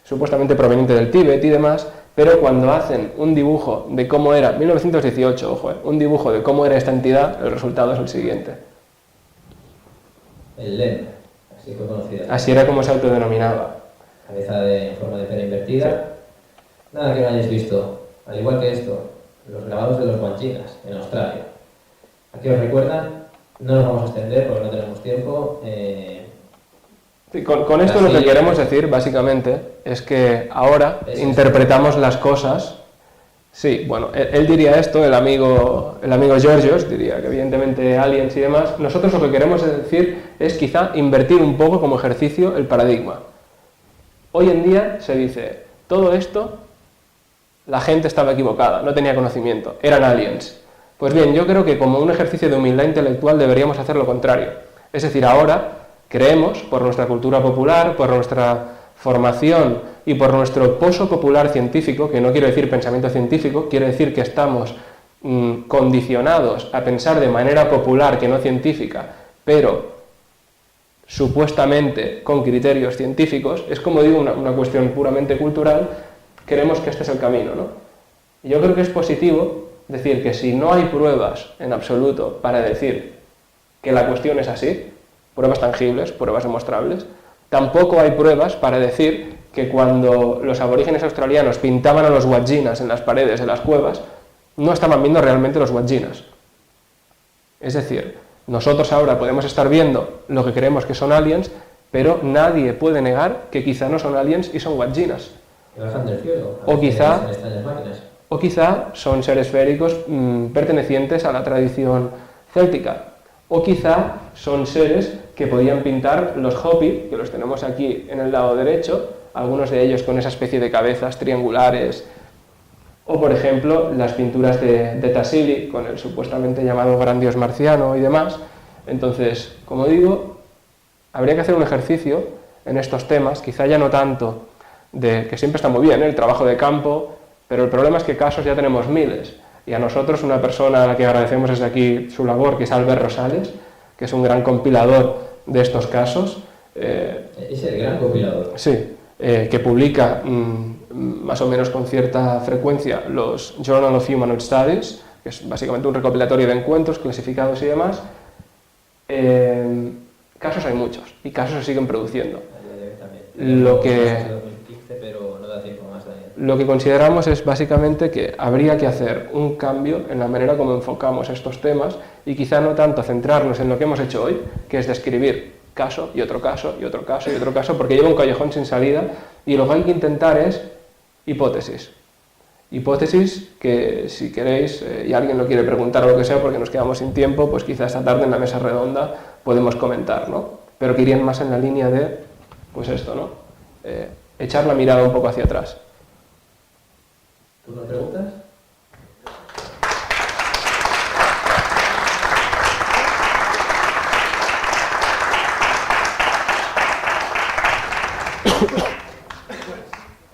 supuestamente proveniente del Tíbet y demás, pero cuando hacen un dibujo de cómo era, 1918, ojo, un dibujo de cómo era esta entidad, el resultado es el siguiente. El Len, así fue conocida. Así era como se autodenominaba. Cabeza en forma de pera invertida. Sí. Nada que no hayáis visto, al igual que esto, los grabados de los guanchinas en Australia. Aquí os recuerdan, no nos vamos a extender porque no tenemos tiempo. Sí, con esto lo que queremos decir, básicamente, es que ahora interpretamos las cosas. Sí, bueno, él diría esto, el amigo Georgios diría que evidentemente aliens y demás. Nosotros lo que queremos decir es quizá invertir un poco como ejercicio el paradigma. Hoy en día se dice, todo esto, la gente estaba equivocada, no tenía conocimiento, eran aliens. Pues bien, yo creo que como un ejercicio de humildad intelectual deberíamos hacer lo contrario. Es decir, ahora creemos, por nuestra cultura popular, por nuestra formación y por nuestro poso popular científico, que no quiero decir pensamiento científico, quiero decir que estamos condicionados a pensar de manera popular que no científica, pero supuestamente con criterios científicos, es como digo, una cuestión puramente cultural, creemos que este es el camino, ¿no? Y yo creo que es positivo decir que si no hay pruebas en absoluto para decir que la cuestión es así, pruebas tangibles, pruebas demostrables, tampoco hay pruebas para decir que cuando los aborígenes australianos pintaban a los Wandjinas en las paredes de las cuevas, no estaban viendo realmente los Wandjinas. Es decir, nosotros ahora podemos estar viendo lo que creemos que son aliens, pero nadie puede negar que quizá no son aliens y son Wandjinas. Que bajan del cielo. O quizá, en extrañas máquinas. o quizá son seres féricos pertenecientes a la tradición céltica. O quizá son seres que podían pintar los Hopi, que los tenemos aquí en el lado derecho, algunos de ellos con esa especie de cabezas triangulares. O, por ejemplo, las pinturas de Tassili, con el supuestamente llamado gran dios marciano y demás. Entonces, como digo, habría que hacer un ejercicio en estos temas, quizá ya no tanto de que siempre está muy bien, el trabajo de campo, pero el problema es que casos ya tenemos miles. Y a nosotros, una persona a la que agradecemos desde aquí su labor, que es Albert Rosales, que es un gran compilador de estos casos. Es el gran compilador. Sí, que publica más o menos con cierta frecuencia los Journal of Human Studies, que es básicamente un recopilatorio de encuentros clasificados y demás. Casos hay muchos y casos se siguen produciendo. Lo que consideramos es básicamente que habría que hacer un cambio en la manera como enfocamos estos temas y quizá no tanto centrarnos en lo que hemos hecho hoy, que es describir caso y otro caso y otro caso y otro caso, porque lleva un callejón sin salida, y lo que hay que intentar es hipótesis. Hipótesis que, si queréis, y alguien lo quiere preguntar o lo que sea, porque nos quedamos sin tiempo, pues quizá esta tarde en la mesa redonda podemos comentar, ¿no? Pero que irían más en la línea de, pues esto, ¿no? Echar la mirada un poco hacia atrás. ¿Tú me preguntas?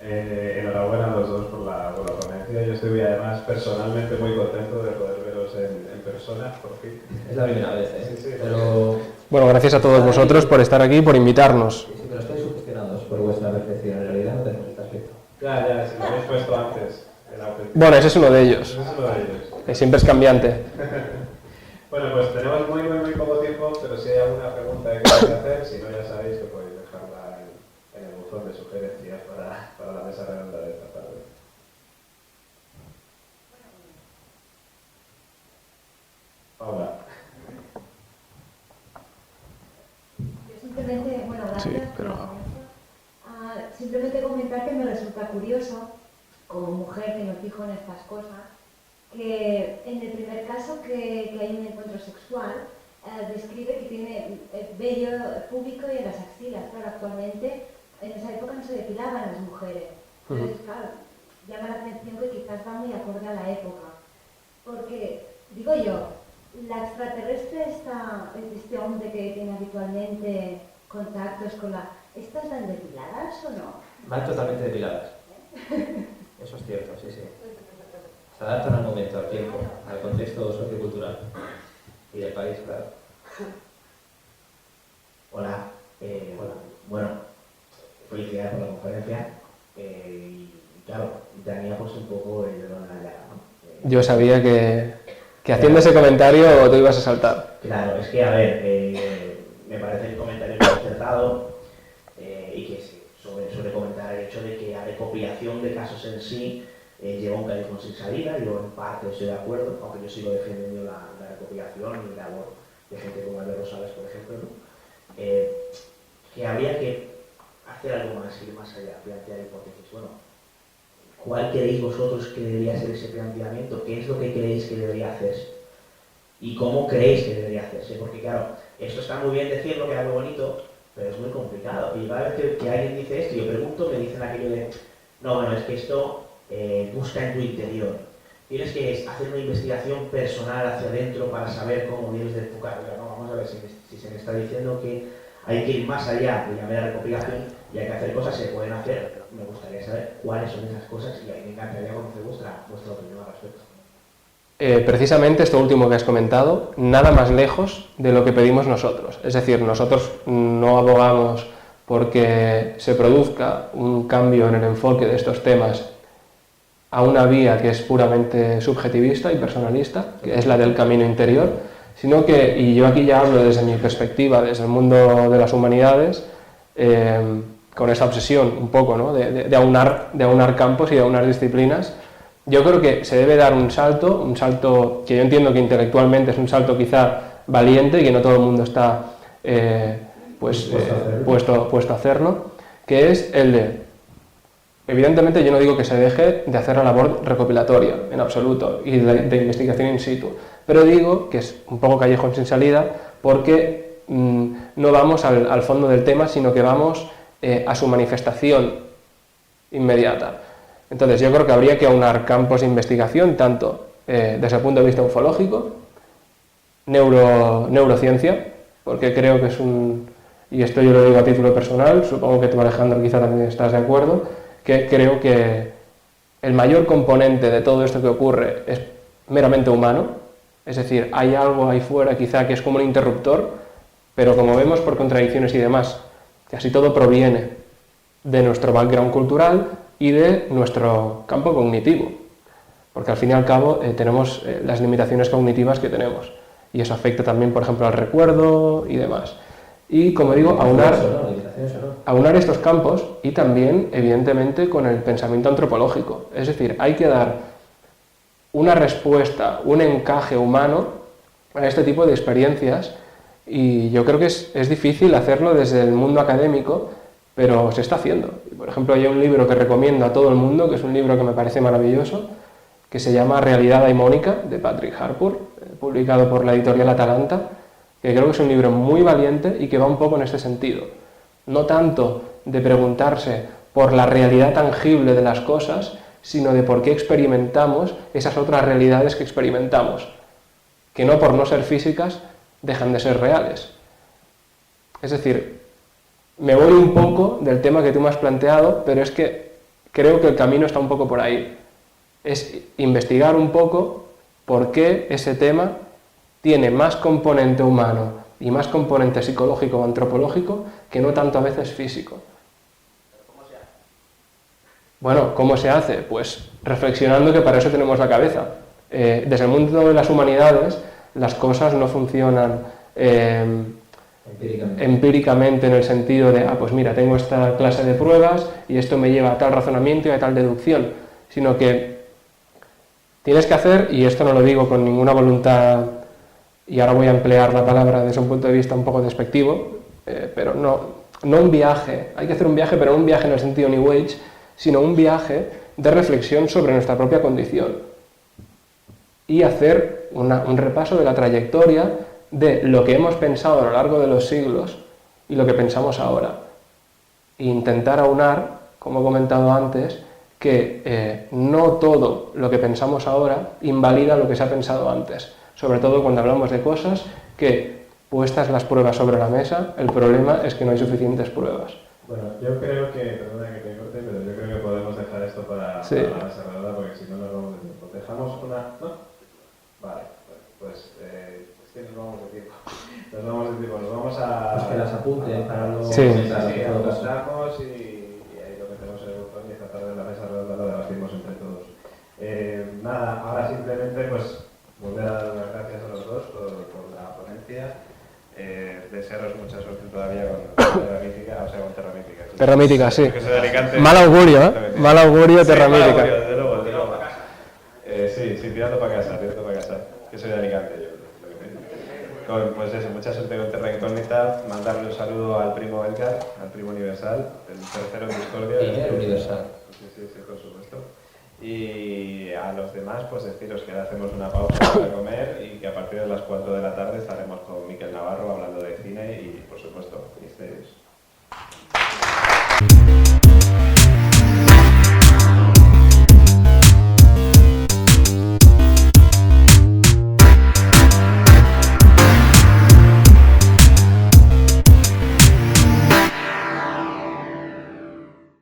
Enhorabuena a los dos por la ponencia. Yo estoy además personalmente muy contento de poder veros en persona, por fin. Es la primera vez, ¿eh? Sí, pero... Bueno, gracias a todos vosotros por estar aquí y por invitarnos. Sí, pero estáis sugestionados por vuestra perfección. En realidad no tenemos este aspecto. Ya, si lo habéis puesto antes. Bueno, ese es uno de ellos. Ese es uno de ellos. Que siempre es cambiante. Bueno, pues tenemos muy poco tiempo, pero si hay alguna pregunta que queráis hacer, si no ya sabéis que podéis dejarla en el buzón de sugerencias para la mesa redonda de esta tarde. Paula. Yo simplemente, bueno, gracias. Sí, pero... simplemente comentar que me resulta curioso, como mujer que me fijo en estas cosas, que en el primer caso que hay un encuentro sexual, describe que tiene vello púbico y en las axilas. Claro, actualmente en esa época no se depilaban las mujeres. Entonces, claro, llama la atención que quizás va muy acorde a la época. Porque, digo yo, la extraterrestre este hombre que tiene habitualmente contactos con la... ¿Estas van depiladas o no? Van totalmente depiladas. Eso es cierto, sí. Se adaptan al momento, al tiempo, al contexto sociocultural y del país, claro. Hola. Bueno, felicidades por la conferencia. Y claro, tenía pues un poco el dedo en la llaga, ¿no? Yo sabía que haciendo ese comentario te ibas a saltar. Claro, es que, a ver, me parece el comentario muy acertado y que sí, sobre comentar el hecho de que la recopilación de casos en sí lleva un callejón sin salida. Yo en parte estoy de acuerdo, aunque yo sigo defendiendo la recopilación y la labor de gente como Albert Rosales, por ejemplo, ¿no? Que habría que hacer algo más, ir más allá, plantear hipótesis. Bueno, ¿cuál creéis vosotros que debería ser ese planteamiento? ¿Qué es lo que creéis que debería hacerse? ¿Y cómo creéis que debería hacerse? Porque claro, esto está muy bien decirlo, queda muy bonito, pero es muy complicado. Y cada vez que alguien dice esto, yo pregunto, me dicen aquello de, no, bueno, es que esto busca en tu interior. Tienes que hacer una investigación personal hacia adentro para saber cómo debes de enfocarlo. No, vamos a ver si se me está diciendo que hay que ir más allá de la mera recopilación y hay que hacer cosas que se pueden hacer. Me gustaría saber cuáles son esas cosas y a mí me encantaría conocer vuestra opinión al respecto. Precisamente esto último que has comentado, nada más lejos de lo que pedimos nosotros. Es decir, nosotros no abogamos porque se produzca un cambio en el enfoque de estos temas a una vía que es puramente subjetivista y personalista, que es la del camino interior, sino que, y yo aquí ya hablo desde mi perspectiva, desde el mundo de las humanidades, con esa obsesión un poco, ¿no? de aunar campos y de aunar disciplinas. Yo creo que se debe dar un salto que yo entiendo que intelectualmente es un salto quizá valiente y que no todo el mundo está puesto a hacerlo, que es el de Evidentemente yo no digo que se deje de hacer la labor recopilatoria, en absoluto, y de investigación in situ, pero digo que es un poco callejón sin salida porque no vamos al fondo del tema, sino que vamos a su manifestación inmediata. Entonces yo creo que habría que aunar campos de investigación, tanto desde el punto de vista ufológico, neurociencia, porque creo que es y esto yo lo digo a título personal, supongo que tú, Alejandro, quizá también estás de acuerdo, que creo que el mayor componente de todo esto que ocurre es meramente humano, es decir, hay algo ahí fuera quizá que es como un interruptor, pero como vemos por contradicciones y demás, casi todo proviene de nuestro background cultural y de nuestro campo cognitivo, porque al fin y al cabo tenemos las limitaciones cognitivas que tenemos, y eso afecta también, por ejemplo, al recuerdo y demás. Y, como digo, aunar estos campos y también, evidentemente, con el pensamiento antropológico. Es decir, hay que dar una respuesta, un encaje humano a este tipo de experiencias, y yo creo que es difícil hacerlo desde el mundo académico, pero se está haciendo. Por ejemplo, hay un libro que recomiendo a todo el mundo, que es un libro que me parece maravilloso, que se llama Realidad Daimónica, de Patrick Harpur, publicado por la editorial Atalanta, que creo que es un libro muy valiente y que va un poco en este sentido. No tanto de preguntarse por la realidad tangible de las cosas, sino de por qué experimentamos esas otras realidades que experimentamos, que no por no ser físicas dejan de ser reales. Es decir, me voy un poco del tema que tú me has planteado, pero es que creo que el camino está un poco por ahí. Es investigar un poco por qué ese tema tiene más componente humano y más componente psicológico o antropológico que no tanto a veces físico. ¿Cómo se hace? Bueno, ¿cómo se hace? Pues reflexionando, que para eso tenemos la cabeza. Desde el mundo de las humanidades, las cosas no funcionan empíricamente en el sentido de, pues mira, tengo esta clase de pruebas y esto me lleva a tal razonamiento y a tal deducción, sino que tienes que hacer, y esto no lo digo con ninguna voluntad, y ahora voy a emplear la palabra desde un punto de vista un poco despectivo, pero no un viaje, hay que hacer un viaje, pero no un viaje en el sentido New Age, sino un viaje de reflexión sobre nuestra propia condición y hacer un repaso de la trayectoria de lo que hemos pensado a lo largo de los siglos y lo que pensamos ahora. E intentar aunar, como he comentado antes, que no todo lo que pensamos ahora invalida lo que se ha pensado antes, sobre todo cuando hablamos de cosas que, puestas las pruebas sobre la mesa, el problema es que no hay suficientes pruebas. Bueno, yo creo que, perdona que te corte, pero yo creo que podemos dejar esto para la mesa redonda, porque si no nos vamos de tiempo. Dejamos una... ¿No? Vale, pues es que nos vamos de tiempo. Nos vamos a... Pues que las apunten para luego... Sí, apuntamos y ahí lo metemos en el botón y esta tarde en la mesa redonda lo debatimos entre todos. Nada, ahora simplemente pues volver a dar las gracias a los dos por la ponencia. Desearos mucha suerte todavía con Terra Mítica, o sea, con Terra Mítica. Sí. Terra Mítica, sí. Que soy de Alicante. Mal augurio, ¿eh? Mal augurio, Terra Mítica. Mal augurio, desde luego. Sí, tirando para casa, que soy de Alicante yo. Pues eso, mucha suerte con Terra Incógnita, mandarle un saludo al primo Edgar, al primo Universal, el tercero en Discordia. Universal. Sí, por supuesto. Y a los demás, pues deciros que ahora hacemos una pausa para comer y que a partir de las 4 de la tarde estaremos con Miquel Navarro hablando de cine y, por supuesto, misterios.